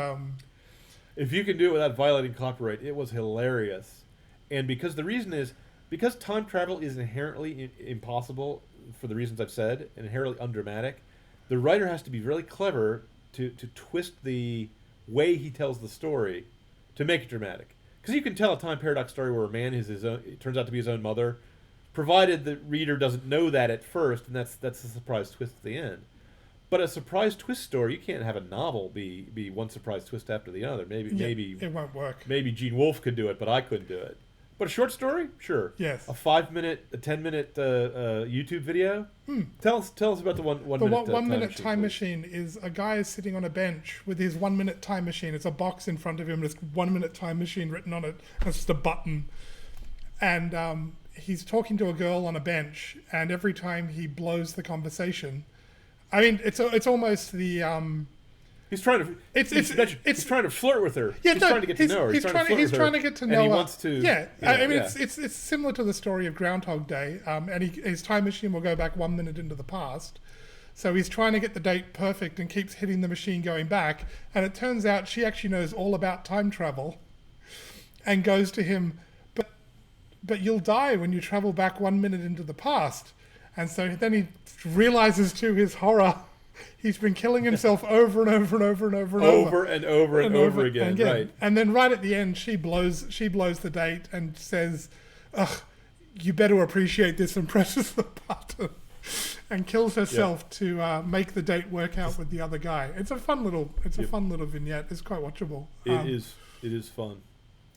[SPEAKER 2] if you can do it without violating copyright, it was hilarious. And because the reason is because time travel is inherently impossible for the reasons I've said, and inherently undramatic, the writer has to be really clever to twist the way he tells the story to make it dramatic. Because you can tell a time paradox story where a man is it turns out to be his own mother, provided the reader doesn't know that at first, and that's a surprise twist at the end. But a surprise twist story, you can't have a novel be one surprise twist after the other. Maybe
[SPEAKER 1] it won't work.
[SPEAKER 2] Maybe Gene Wolfe could do it, but I couldn't do it. But a short story, sure.
[SPEAKER 1] Yes.
[SPEAKER 2] A 10-minute YouTube video. Tell us about the one minute.
[SPEAKER 1] The 1 minute time machine is a guy is sitting on a bench with his 1 minute time machine. It's a box in front of him. There's 1 minute time machine written on it. And it's just a button, and he's talking to a girl on a bench. And every time he blows the conversation, I mean, it's almost the
[SPEAKER 2] He's trying to. He's trying to flirt with her.
[SPEAKER 1] Yeah,
[SPEAKER 2] he's trying to get to know her.
[SPEAKER 1] He's trying to get to know her.
[SPEAKER 2] And he wants to.
[SPEAKER 1] Yeah, I mean, it's similar to the story of Groundhog Day. And his time machine will go back 1 minute into the past. So he's trying to get the date perfect and keeps hitting the machine going back. And it turns out she actually knows all about time travel, and goes to him, but you'll die when you travel back 1 minute into the past. And so then he realizes, to his horror, he's been killing himself over and over and over and over and over
[SPEAKER 2] again. Right.
[SPEAKER 1] And then right at the end, she blows the date and says, "Ugh, you better appreciate this," and presses the button and kills herself to make the date work out with the other guy. It's a fun little vignette. It's quite watchable.
[SPEAKER 2] It is fun.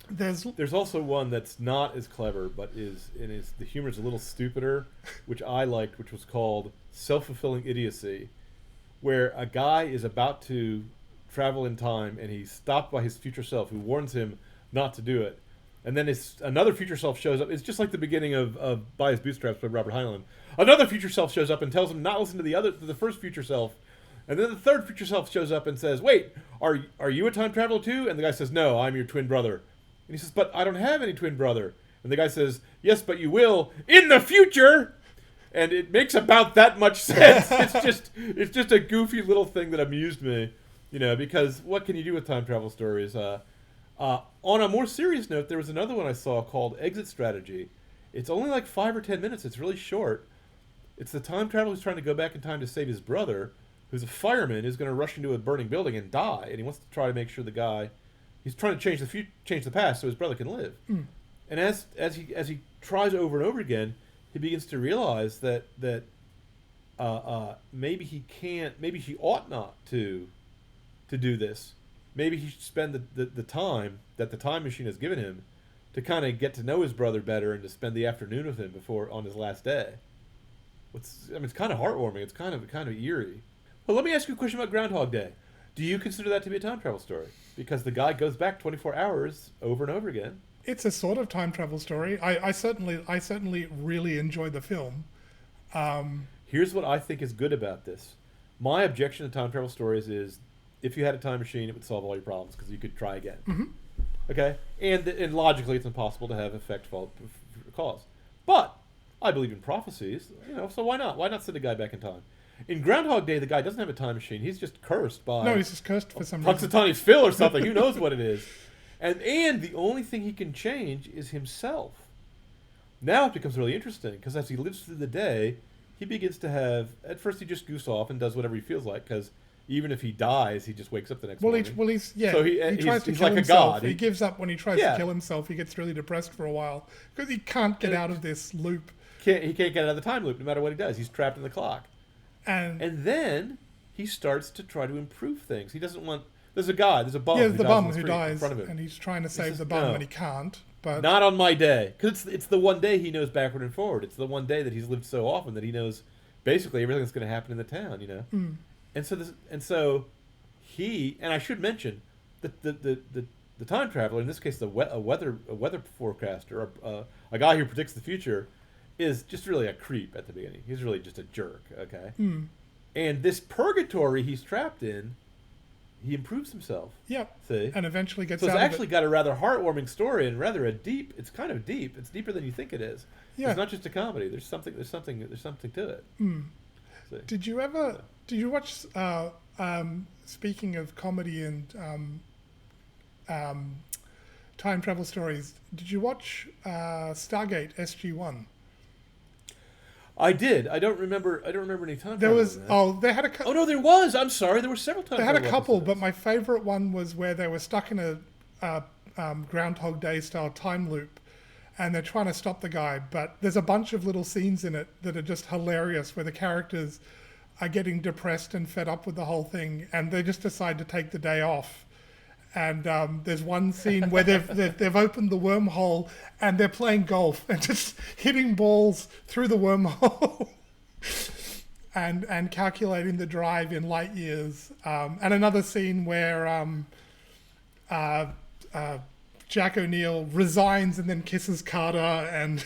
[SPEAKER 2] There's also one that's not as clever, but the humor is a little stupider, which I liked, which was called Self-Fulfilling Idiocy, where a guy is about to travel in time and he's stopped by his future self, who warns him not to do it. And then another future self shows up. It's just like the beginning of By His Bootstraps by Robert Heinlein. Another future self shows up and tells him not to listen to the first future self. And then the third future self shows up and says, "Wait, are you a time traveler too?" And the guy says, "No, I'm your twin brother." And he says, "But I don't have any twin brother." And the guy says, "Yes, but you will in the future." And it makes about that much sense. It's just a goofy little thing that amused me, because what can you do with time travel stories? On a more serious note, there was another one I saw called Exit Strategy. It's only like 5 or 10 minutes. It's really short. It's the time traveler who's trying to go back in time to save his brother, who's a fireman, who's going to rush into a burning building and die. And he wants to try to make sure he's trying to change the past so his brother can live. And as he tries over and over again, he begins to realize that maybe he ought not to do this. Maybe he should spend the time that the time machine has given him to kind of get to know his brother better and to spend the afternoon with him on his last day. It's kind of heartwarming. It's kind of eerie. Well, let me ask you a question about Groundhog Day. Do you consider that to be a time travel story? Because the guy goes back 24 hours over and over again.
[SPEAKER 1] It's a sort of time travel story. I certainly really enjoyed the film.
[SPEAKER 2] Here's what I think is good about this. My objection to time travel stories is, if you had a time machine, it would solve all your problems because you could try again.
[SPEAKER 1] Mm-hmm.
[SPEAKER 2] Okay, and logically, it's impossible to have effect, fault, cause. But I believe in prophecies, so why not? Why not send a guy back in time? In Groundhog Day, the guy doesn't have a time machine. He's just cursed by...
[SPEAKER 1] No, he's just cursed for some reason.
[SPEAKER 2] Punxsutawney's Phil or something. Who knows what it is? And the only thing he can change is himself. Now it becomes really interesting, because as he lives through the day, he begins to have... At first, he just goofs off and does whatever he feels like, because even if he dies, he just wakes up the next
[SPEAKER 1] Well,
[SPEAKER 2] morning.
[SPEAKER 1] he's yeah.
[SPEAKER 2] So
[SPEAKER 1] he tries to
[SPEAKER 2] he's
[SPEAKER 1] kill
[SPEAKER 2] like
[SPEAKER 1] himself.
[SPEAKER 2] a god.
[SPEAKER 1] He gives up when he tries
[SPEAKER 2] Yeah.
[SPEAKER 1] to kill himself. He gets really depressed for a while because he can't get out of this loop.
[SPEAKER 2] He can't get out of the time loop no matter what he does. He's trapped in the clock.
[SPEAKER 1] And
[SPEAKER 2] then he starts to try to improve things. He doesn't want. There's a guy. There's a bum.
[SPEAKER 1] yeah,
[SPEAKER 2] who
[SPEAKER 1] the
[SPEAKER 2] dies
[SPEAKER 1] bum
[SPEAKER 2] on the
[SPEAKER 1] who
[SPEAKER 2] street in
[SPEAKER 1] dies,
[SPEAKER 2] front of him.
[SPEAKER 1] and he's trying to save
[SPEAKER 2] says,
[SPEAKER 1] the bum,
[SPEAKER 2] "No.
[SPEAKER 1] and he can't. But
[SPEAKER 2] Not on my day, because it's the one day he knows backward and forward. It's the one day that he's lived so often that he knows basically everything that's going to happen in the town. And so he, and I should mention that the time traveler, in this case a weather forecaster, a guy who predicts the future, is just really a creep at the beginning. He's really just a jerk. Okay. And this purgatory he's trapped in, he improves himself.
[SPEAKER 1] Yep.
[SPEAKER 2] See?
[SPEAKER 1] And eventually gets
[SPEAKER 2] So it's
[SPEAKER 1] out
[SPEAKER 2] actually
[SPEAKER 1] of it.
[SPEAKER 2] got a rather heartwarming story and rather it's kind of deep. It's deeper than you think it is.
[SPEAKER 1] Yeah.
[SPEAKER 2] It's not just a comedy. There's something to it. See?
[SPEAKER 1] Did you watch, speaking of comedy and time travel stories, did you watch Stargate SG-1?
[SPEAKER 2] I did. I don't remember any time.
[SPEAKER 1] There
[SPEAKER 2] travel
[SPEAKER 1] was,
[SPEAKER 2] in that.
[SPEAKER 1] they had a
[SPEAKER 2] Oh no, there was. I'm sorry. There were several times.
[SPEAKER 1] They had a couple, but my favorite one was where they were stuck in a Groundhog Day style time loop, and they're trying to stop the guy. But there's a bunch of little scenes in it that are just hilarious, where the characters are getting depressed and fed up with the whole thing, and they just decide to take the day off. And there's one scene where they've opened the wormhole and they're playing golf and just hitting balls through the wormhole. And calculating the drive in light years. And another scene where Jack O'Neill resigns and then kisses Carter, and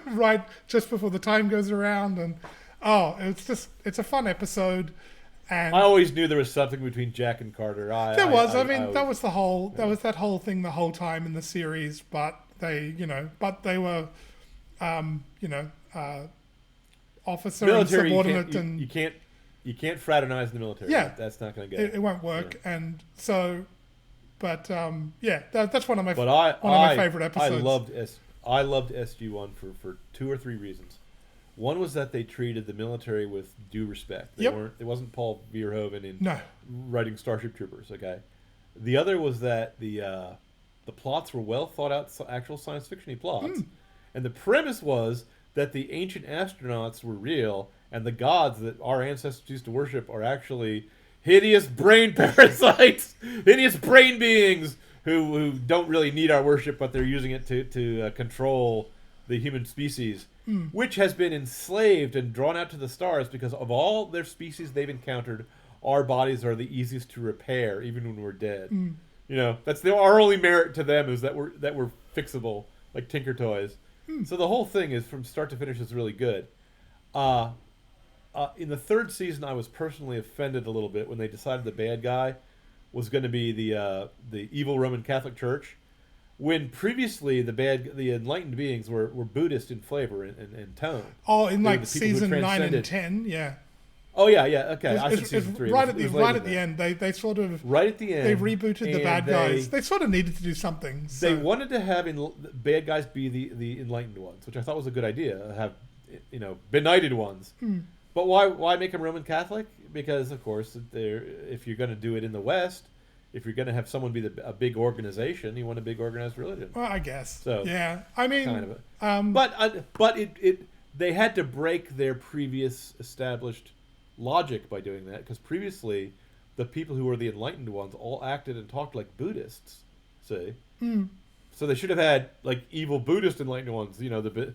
[SPEAKER 1] right just before the time goes around. And it's a fun episode. And
[SPEAKER 2] I always knew there was something between Jack and Carter.
[SPEAKER 1] There was. I mean, that was that whole thing the whole time in the series. But they were, officer
[SPEAKER 2] military,
[SPEAKER 1] and subordinate, and
[SPEAKER 2] you can't fraternize in the military.
[SPEAKER 1] Yeah.
[SPEAKER 2] That's not going to get
[SPEAKER 1] it won't work. Yeah. And so, but that's one of my favorite episodes.
[SPEAKER 2] I loved SG-1 for 2 or 3 reasons. One was that they treated the military with due respect. It wasn't Paul Verhoeven in writing Starship Troopers. Okay. The other was that the plots were well thought out, actual science fiction-y plots, and the premise was that the ancient astronauts were real, and the gods that our ancestors used to worship are actually hideous brain parasites, hideous brain beings who don't really need our worship, but they're using it to control the human species, which has been enslaved and drawn out to the stars because of all their species they've encountered. Our bodies are the easiest to repair, even when we're dead. That's our only merit to them is that we're fixable, like Tinker Toys. So the whole thing is from start to finish is really good. In the 3rd season, I was personally offended a little bit when they decided the bad guy was going to be the evil Roman Catholic Church, when previously the enlightened beings were Buddhist in flavor and tone.
[SPEAKER 1] Oh, in like season 9 and 10, yeah.
[SPEAKER 2] Oh yeah, okay. I said season 3.
[SPEAKER 1] Right at the end, they sort of
[SPEAKER 2] right at the end
[SPEAKER 1] they rebooted the bad guys. They sort of needed to do something. So.
[SPEAKER 2] They wanted to have bad guys be the enlightened ones, which I thought was a good idea. Have benighted ones. But why make them Roman Catholic? Because of course, if you're going to do it in the West, if you're going to have someone be a big organization, you want a big organized religion.
[SPEAKER 1] Well, I guess.
[SPEAKER 2] So
[SPEAKER 1] yeah, I mean,
[SPEAKER 2] kind of but they had to break their previous established logic by doing that, because previously the people who were the enlightened ones all acted and talked like Buddhists. See, so they should have had like evil Buddhist enlightened ones. The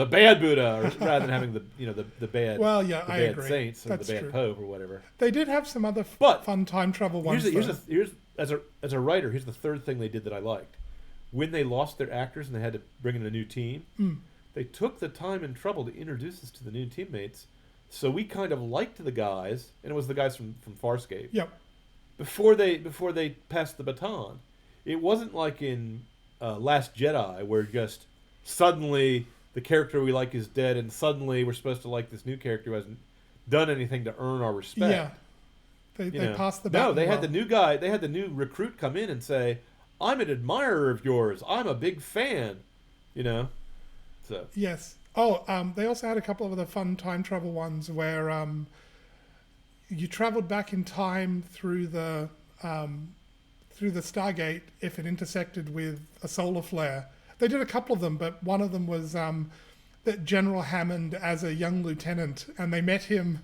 [SPEAKER 2] bad Buddha, rather than having the bad.
[SPEAKER 1] Well, yeah,
[SPEAKER 2] the
[SPEAKER 1] I
[SPEAKER 2] bad
[SPEAKER 1] agree.
[SPEAKER 2] saints or
[SPEAKER 1] That's
[SPEAKER 2] the bad
[SPEAKER 1] true.
[SPEAKER 2] Pope or whatever.
[SPEAKER 1] They did have some other fun time travel ones.
[SPEAKER 2] Here's as a writer, here's the 3rd thing they did that I liked. When they lost their actors and they had to bring in a new team, they took the time and trouble to introduce us to the new teammates. So we kind of liked the guys, and it was the guys from Farscape.
[SPEAKER 1] Yep.
[SPEAKER 2] Before they passed the baton, it wasn't like in Last Jedi where just suddenly the character we like is dead, and suddenly we're supposed to like this new character who hasn't done anything to earn our respect.
[SPEAKER 1] Yeah. They passed the baton.
[SPEAKER 2] No, they had the new guy. They had the new recruit come in and say, "I'm an admirer of yours. I'm a big fan." So
[SPEAKER 1] yes. Oh, they also had a couple of other fun time travel ones where you traveled back in time through the Stargate if it intersected with a solar flare. They did a couple of them, but one of them was that General Hammond as a young lieutenant, and they met him,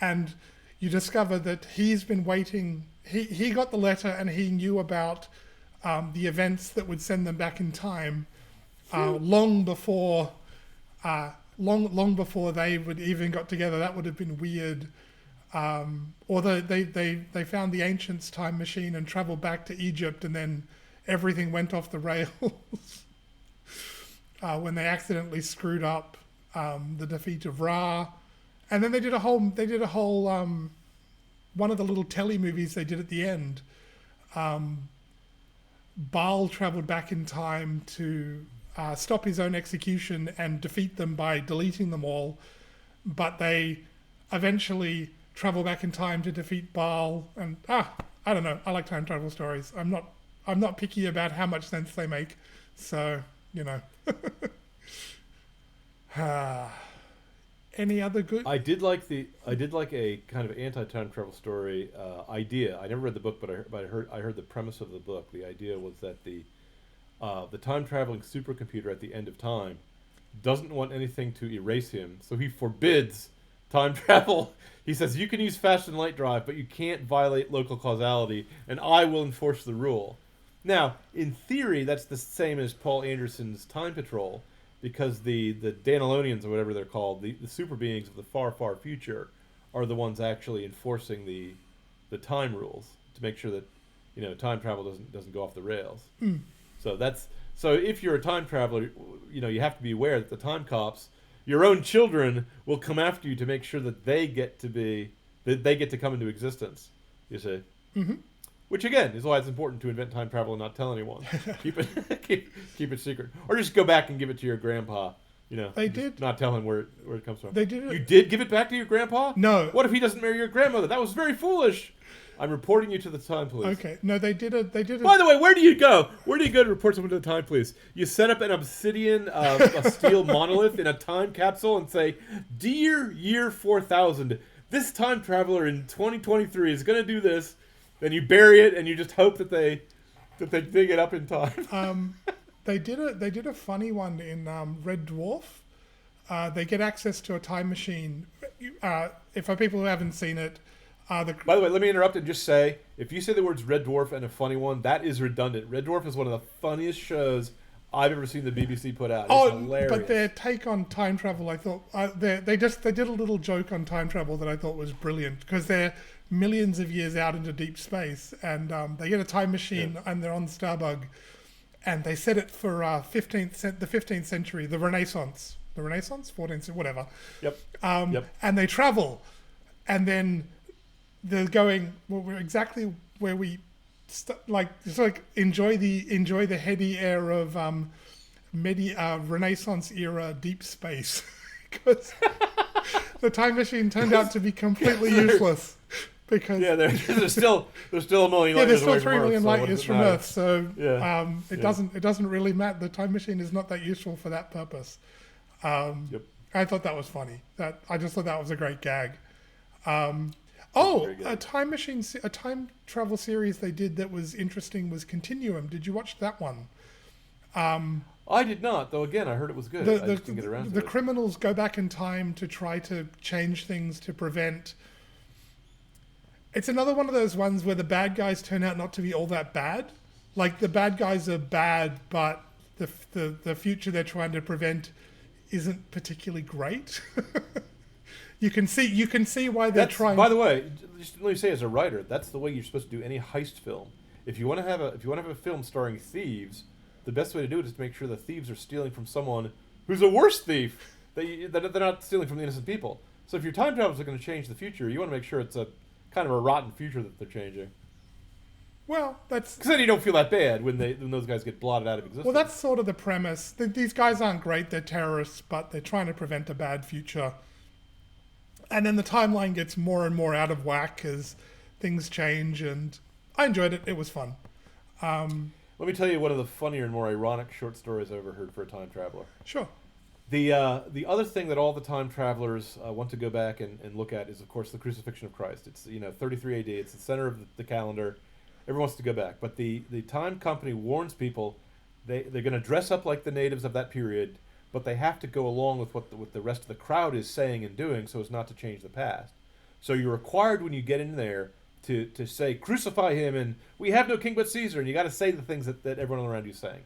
[SPEAKER 1] and you discover that he's been waiting. He got the letter, and he knew about the events that would send them back in time long before they would even got together. That would have been weird. Or they found the ancients' time machine and traveled back to Egypt, and then everything went off the rails when they accidentally screwed up the defeat of Ra. And then they did a whole one of the little telly movies they did at the end. Baal traveled back in time to stop his own execution and defeat them by deleting them all, but they eventually travel back in time to defeat Baal. And I don't know. I like time travel stories. I'm not picky about how much sense they make. So any other good?
[SPEAKER 2] I did like a kind of anti-time travel story idea. I never read the book, but I heard the premise of the book. The idea was that the time traveling supercomputer at the end of time doesn't want anything to erase him, so he forbids time travel. He says you can use fast and light drive, but you can't violate local causality, and I will enforce the rule. Now, in theory, that's the same as Paul Anderson's Time Patrol, because the Danilonians, or whatever they're called, the super beings of the far, far future, are the ones actually enforcing the time rules to make sure that time travel doesn't go off the rails.
[SPEAKER 1] Mm.
[SPEAKER 2] So if you're a time traveler, you have to be aware that the time cops, your own children, will come after you to make sure that they get to come into existence. You see.
[SPEAKER 1] Mm-hmm.
[SPEAKER 2] Which again is why it's important to invent time travel and not tell anyone. keep it secret, or just go back and give it to your grandpa.
[SPEAKER 1] They did
[SPEAKER 2] not tell him where it comes from.
[SPEAKER 1] They did it.
[SPEAKER 2] You did give it back to your grandpa?
[SPEAKER 1] No.
[SPEAKER 2] What if he doesn't marry your grandmother? That was very foolish. I'm reporting you to the time police.
[SPEAKER 1] Okay. No, they did it.
[SPEAKER 2] By the way, where do you go? Where do you go to report someone to the time police? You set up an obsidian, a steel monolith in a time capsule and say, "Dear year 4000, this time traveler in 2023 is going to do this." Then you bury it and you just hope that they dig it up in time.
[SPEAKER 1] They did a funny one in Red Dwarf. They get access to a time machine. For people who haven't seen it,
[SPEAKER 2] By the way, let me interrupt and just say, if you say the words Red Dwarf and a funny one, that is redundant. Red Dwarf is one of the funniest shows I've ever seen the BBC put out. It's hilarious.
[SPEAKER 1] But their take on time travel, I thought they did a little joke on time travel that I thought was brilliant, because they're millions of years out into deep space, and they get a time machine and they're on Starbug, and they set it for the 15th century, the Renaissance, 14th, whatever.
[SPEAKER 2] Yep.
[SPEAKER 1] And they travel, and then they're going, well, we're exactly where we enjoy the heady air of Renaissance era deep space, because the time machine turned out to be completely useless. Because
[SPEAKER 2] they're still a million light years away from Earth.
[SPEAKER 1] They're still 3 million light years from Earth, so
[SPEAKER 2] it
[SPEAKER 1] doesn't really matter. The time machine is not that useful for that purpose. I thought that was funny. I just thought that was a great gag. A time travel series they did that was interesting was Continuum. Did you watch that one?
[SPEAKER 2] I did not, though. Again, I heard it was good. I just didn't get around to it.
[SPEAKER 1] The criminals go back in time to try to change things to prevent. It's another one of those ones where the bad guys turn out not to be all that bad. Like, the bad guys are bad, but the future they're trying to prevent isn't particularly great. You can see why they're trying.
[SPEAKER 2] By the way, just let me say, as a writer, that's the way you're supposed to do any heist film. If you want to have a film starring thieves, the best way to do it is to make sure the thieves are stealing from someone who's a worse thief. That they're not stealing from the innocent people. So if your time travels are going to change the future, you want to make sure it's a kind of a rotten future that they're changing.
[SPEAKER 1] Well, that's...
[SPEAKER 2] Because then you don't feel that bad when those guys get blotted out of existence.
[SPEAKER 1] Well, that's sort of the premise. These guys aren't great, they're terrorists, but they're trying to prevent a bad future. And then the timeline gets more and more out of whack as things change, and I enjoyed it. It was fun.
[SPEAKER 2] Let me tell you one of the funnier and more ironic short stories I ever heard for a time traveler.
[SPEAKER 1] Sure.
[SPEAKER 2] The other thing that all the time travelers want to go back and look at is, of course, the crucifixion of Christ. It's 33 A.D. It's the center of the calendar. Everyone wants to go back, but the time company warns people they're going to dress up like the natives of that period, but they have to go along with what the rest of the crowd is saying and doing, so as not to change the past. So you're required when you get in there to say crucify him and we have no king but Caesar, and you got to say the things that everyone around you is saying.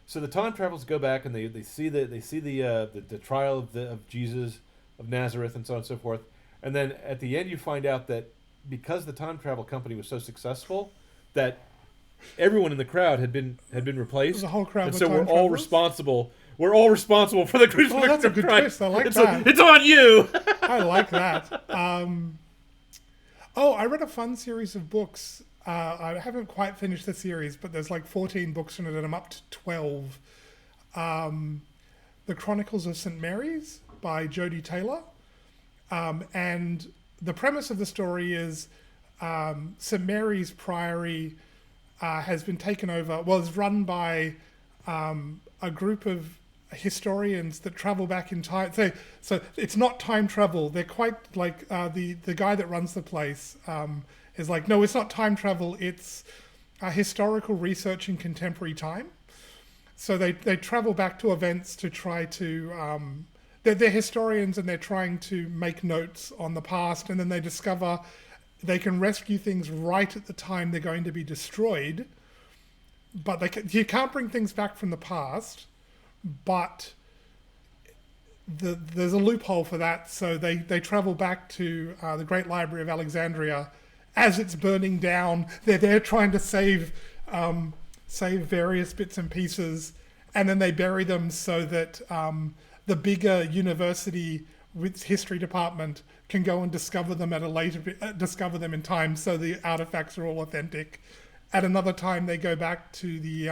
[SPEAKER 2] So the time travelers go back and they see the trial of Jesus of Nazareth and so on and so forth, and then at the end you find out that because the time travel company was so successful, that everyone in the crowd had been replaced.
[SPEAKER 1] The whole crowd.
[SPEAKER 2] And
[SPEAKER 1] was
[SPEAKER 2] so
[SPEAKER 1] time
[SPEAKER 2] we're all
[SPEAKER 1] travelers?
[SPEAKER 2] responsible. We're all responsible for the crucifixion
[SPEAKER 1] that's a
[SPEAKER 2] of
[SPEAKER 1] good
[SPEAKER 2] Christ.
[SPEAKER 1] twist. I like
[SPEAKER 2] it's
[SPEAKER 1] that.
[SPEAKER 2] It's on you.
[SPEAKER 1] I like that. I read a fun series of books. I haven't quite finished the series, but there's like 14 books in it, and I'm up to 12. The Chronicles of St. Mary's by Jodie Taylor. And the premise of the story is St. Mary's Priory has been taken over, it's run by a group of historians that travel back in time. So it's not time travel. They're quite like the guy that runs the place is like, no, it's not time travel. It's historical research in contemporary time. So they travel back to events to try to. They're historians and they're trying to make notes on the past, and then they discover they can rescue things right at the time they're going to be destroyed. But you can't bring things back from the past. But there's a loophole for that, so they travel back to the Great Library of Alexandria as it's burning down. They're there trying to save various bits and pieces, and then they bury them so that the bigger university with history department can go and discover them at a later discover them in time, so the artifacts are all authentic. At another time, they go back to the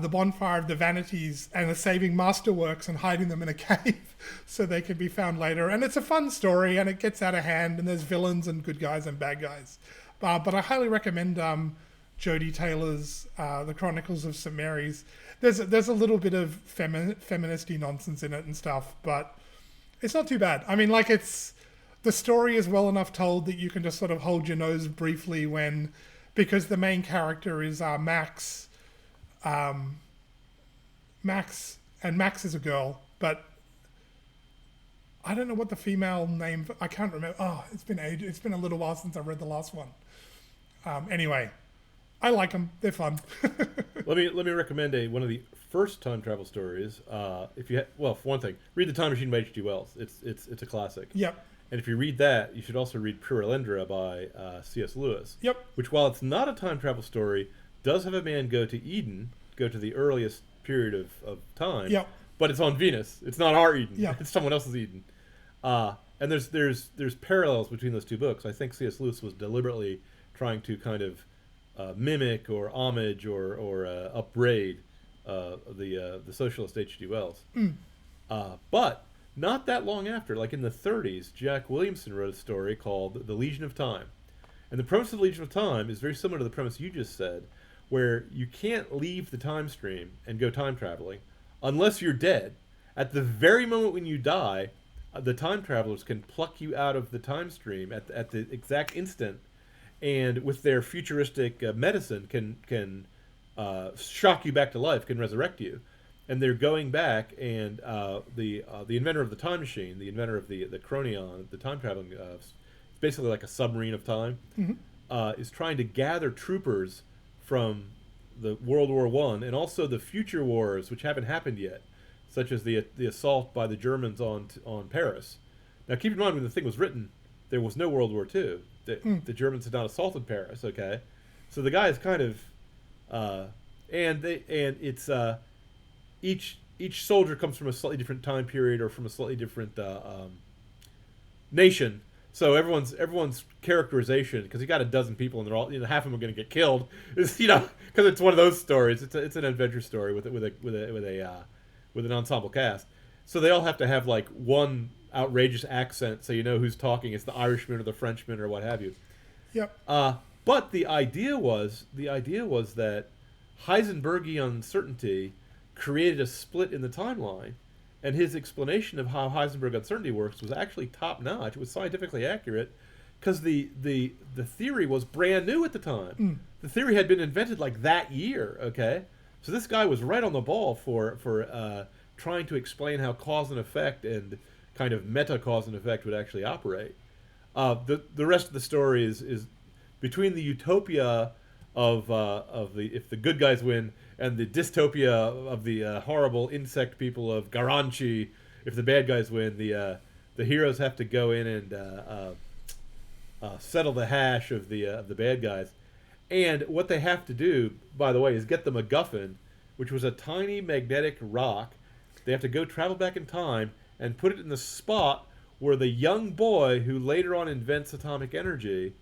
[SPEAKER 1] bonfire of the vanities and are saving masterworks and hiding them in a cave so they can be found later. And it's a fun story, and it gets out of hand, and there's villains and good guys and bad guys. But I highly recommend Jodie Taylor's The Chronicles of St. Mary's. There's a little bit of feministy nonsense in it and stuff, but it's not too bad. I mean, like, the story is well enough told that you can just sort of hold your nose briefly because the main character is Max. Max is a girl, but I don't know what the female name. I can't remember. Oh, it's been ages. It's been a little while since I read the last one. Anyway, I like them. They're fun.
[SPEAKER 2] Let me recommend one of the first time travel stories. If you for one thing, read The Time Machine by H.G. Wells. It's a classic.
[SPEAKER 1] Yep.
[SPEAKER 2] And if you read that, you should also read Purulendra by C.S. Lewis.
[SPEAKER 1] Yep.
[SPEAKER 2] Which, while it's not a time travel story, does have a man go to Eden, go to the earliest period of time.
[SPEAKER 1] Yep.
[SPEAKER 2] But it's on Venus. It's not our Eden.
[SPEAKER 1] Yep.
[SPEAKER 2] It's someone else's Eden. And there's parallels between those two books. I think C.S. Lewis was deliberately trying to kind of mimic or homage or upbraid the socialist H.G. Wells. But not that long after, like in the 30s, Jack Williamson wrote a story called The Legion of Time. And the premise of Legion of Time is very similar to the premise you just said, where you can't leave the time stream and go time traveling unless you're dead. At the very moment when you die, the time travelers can pluck you out of the time stream at the exact instant, and with their futuristic medicine can shock you back to life, can resurrect you. And they're going back, and the inventor of the time machine, the inventor of the Chronion, the time traveling, it's basically like a submarine of time, is trying to gather troopers from the World War I and also the future wars, which haven't happened yet, such as the assault by the Germans on Paris. Now, keep in mind, when the thing was written, there was no World War II. The Germans had not assaulted Paris. Okay, so the guy is kind of, each soldier comes from a slightly different time period or from a slightly different nation. So everyone's characterization, because you got a dozen people and they're all, half of them are going to get killed, is because it's one of those stories. It's an adventure story with an ensemble cast. So they all have to have like one outrageous accent, so you know who's talking. It's the Irishman or the Frenchman or what have you.
[SPEAKER 1] Yep.
[SPEAKER 2] But the idea was that Heisenbergian uncertainty created a split in the timeline. And his explanation of how Heisenberg uncertainty works was actually top notch. It was scientifically accurate because the theory was brand new at the time. The theory had been invented like that year. Okay, so this guy was right on the ball for trying to explain how cause and effect and kind of meta cause and effect would actually operate. The rest of the story is between the utopia of the if the good guys win and the dystopia of the horrible insect people of Garanchi. If the bad guys win, the heroes have to go in and settle the hash of the bad guys. And what they have to do, by the way, is get the MacGuffin, which was a tiny magnetic rock. They have to go travel back in time and put it in the spot where the young boy who later on invents atomic energy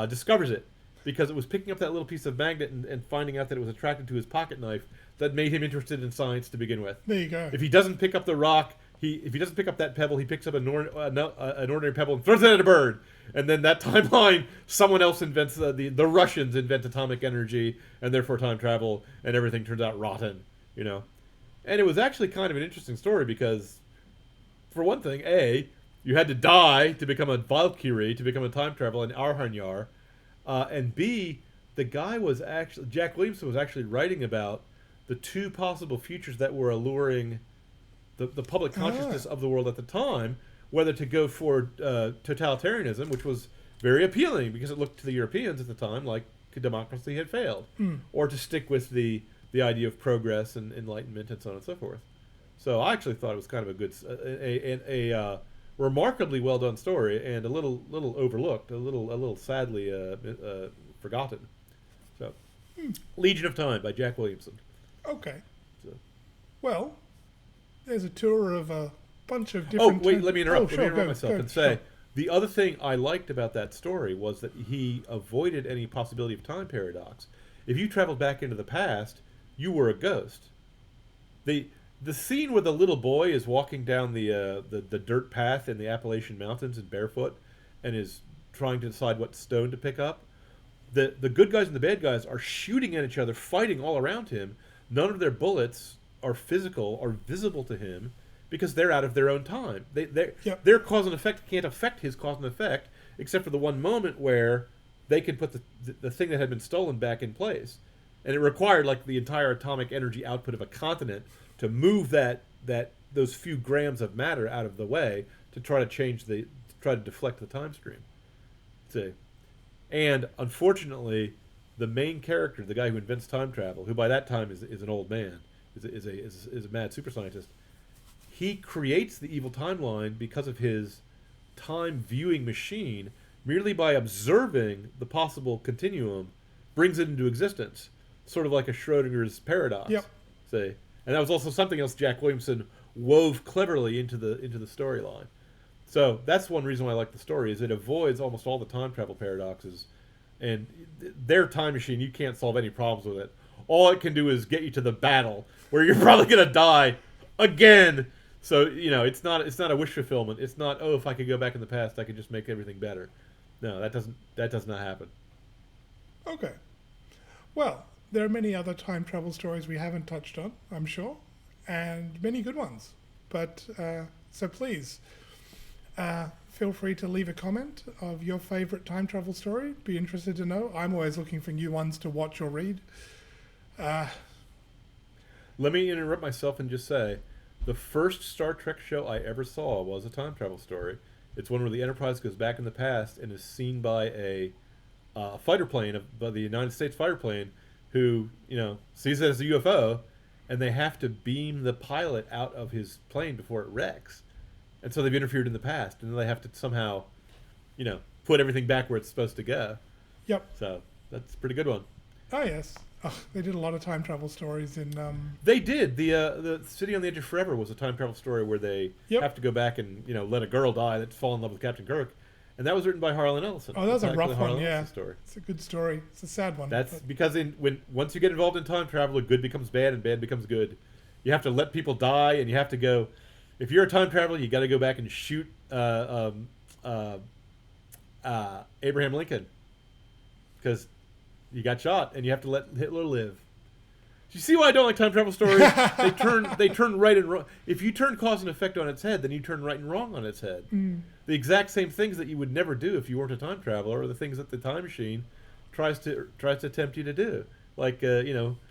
[SPEAKER 2] discovers it, because it was picking up that little piece of magnet and finding out that it was attracted to his pocket knife that made him interested in science to begin with.
[SPEAKER 1] There you go.
[SPEAKER 2] If he doesn't pick up the rock, if he doesn't pick up that pebble, he picks up an ordinary pebble and throws it at a bird. And then that timeline, someone else invents the Russians invent atomic energy and therefore time travel, and everything turns out rotten, you know. And it was actually kind of an interesting story because, for one thing, A, you had to die to become a Valkyrie, to become a time traveler in Arhanyar. And B, the guy was actually, Jack Williamson was actually writing about the two possible futures that were alluring the public consciousness of the world at the time, whether to go for totalitarianism, which was very appealing because it looked to the Europeans at the time like democracy had failed, or to stick with the idea of progress and enlightenment and so on and so forth. So I actually thought it was kind of a good, a remarkably well done story and a little overlooked, a little sadly forgotten. So, Legion of Time by Jack Williamson.
[SPEAKER 1] Okay.
[SPEAKER 2] So.
[SPEAKER 1] Well, there's a tour of a bunch of different...
[SPEAKER 2] Oh, wait, let me interrupt.
[SPEAKER 1] Sure,
[SPEAKER 2] let me interrupt myself and say,
[SPEAKER 1] sure.
[SPEAKER 2] the other thing I liked about that story was that he avoided any possibility of time paradox. If you traveled back into the past, you were a ghost. The scene where the little boy is walking down the dirt path in the Appalachian Mountains and barefoot and is trying to decide what stone to pick up, the good guys and the bad guys are shooting at each other, fighting all around him. None of their bullets are physical or visible to him because they're out of their own time. Their cause and effect can't affect his cause and effect except for the one moment where they can put the thing that had been stolen back in place. And it required like the entire atomic energy output of a continent to move those few grams of matter out of the way to try to deflect the time stream. See, and unfortunately, the main character, the guy who invents time travel, who by that time is an old man, is a mad super scientist. He creates the evil timeline because of his time viewing machine. Merely by observing the possible continuum, brings it into existence, sort of like a Schrodinger's paradox.
[SPEAKER 1] Yep.
[SPEAKER 2] See. And that was also something else Jack Williamson wove cleverly into the storyline. So that's one reason why I like the story, is it avoids almost all the time travel paradoxes. And their time machine, you can't solve any problems with it. All it can do is get you to the battle where you're probably going to die again. So, you know, it's not a wish fulfillment. It's not, oh, if I could go back in the past, I could just make everything better. No, that does not happen.
[SPEAKER 1] Okay. Well, there are many other time travel stories we haven't touched on, I'm sure, and many good ones. But so please feel free to leave a comment of your favorite time travel story. Be interested to know. I'm always looking for new ones to watch or read.
[SPEAKER 2] Let me interrupt myself and just say, the first Star Trek show I ever saw was a time travel story. It's one where the Enterprise goes back in the past and is seen by a fighter plane, by the United States fighter plane, who, you know, sees it as a UFO, and they have to beam the pilot out of his plane before it wrecks. And so they've interfered in the past, and they have to somehow, you know, put everything back where it's supposed to go.
[SPEAKER 1] Yep.
[SPEAKER 2] So that's a pretty good one.
[SPEAKER 1] Oh, yes. Oh, they did a lot of time travel stories in...
[SPEAKER 2] They did. The City on the Edge of Forever was a time travel story where they have to go back and, you know, let a girl die that's fallen in love with Captain Kirk. And that was written by Harlan Ellison.
[SPEAKER 1] Oh, that was a rough one,
[SPEAKER 2] Harlan
[SPEAKER 1] yeah.
[SPEAKER 2] Ellison's story.
[SPEAKER 1] It's a good story. It's a sad one.
[SPEAKER 2] That's because once you get involved in time travel, good becomes bad and bad becomes good. You have to let people die, and you have to go... If you're a time traveler, you got to go back and shoot Abraham Lincoln. Because you got shot, and you have to let Hitler live. You see why I don't like time travel stories? They turn right and wrong. If you turn cause and effect on its head, then you turn right and wrong on its head. The exact same things that you would never do if you weren't a time traveler are the things that the time machine tries to tempt you to do. Like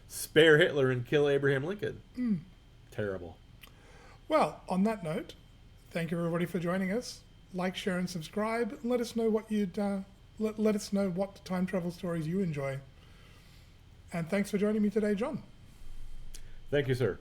[SPEAKER 2] spare Hitler and kill Abraham Lincoln. Terrible.
[SPEAKER 1] Well, on that note, thank you everybody for joining us. Like, share, and subscribe. Let us know what you'd let us know what time travel stories you enjoy. And thanks for joining me today, John.
[SPEAKER 2] Thank you, sir.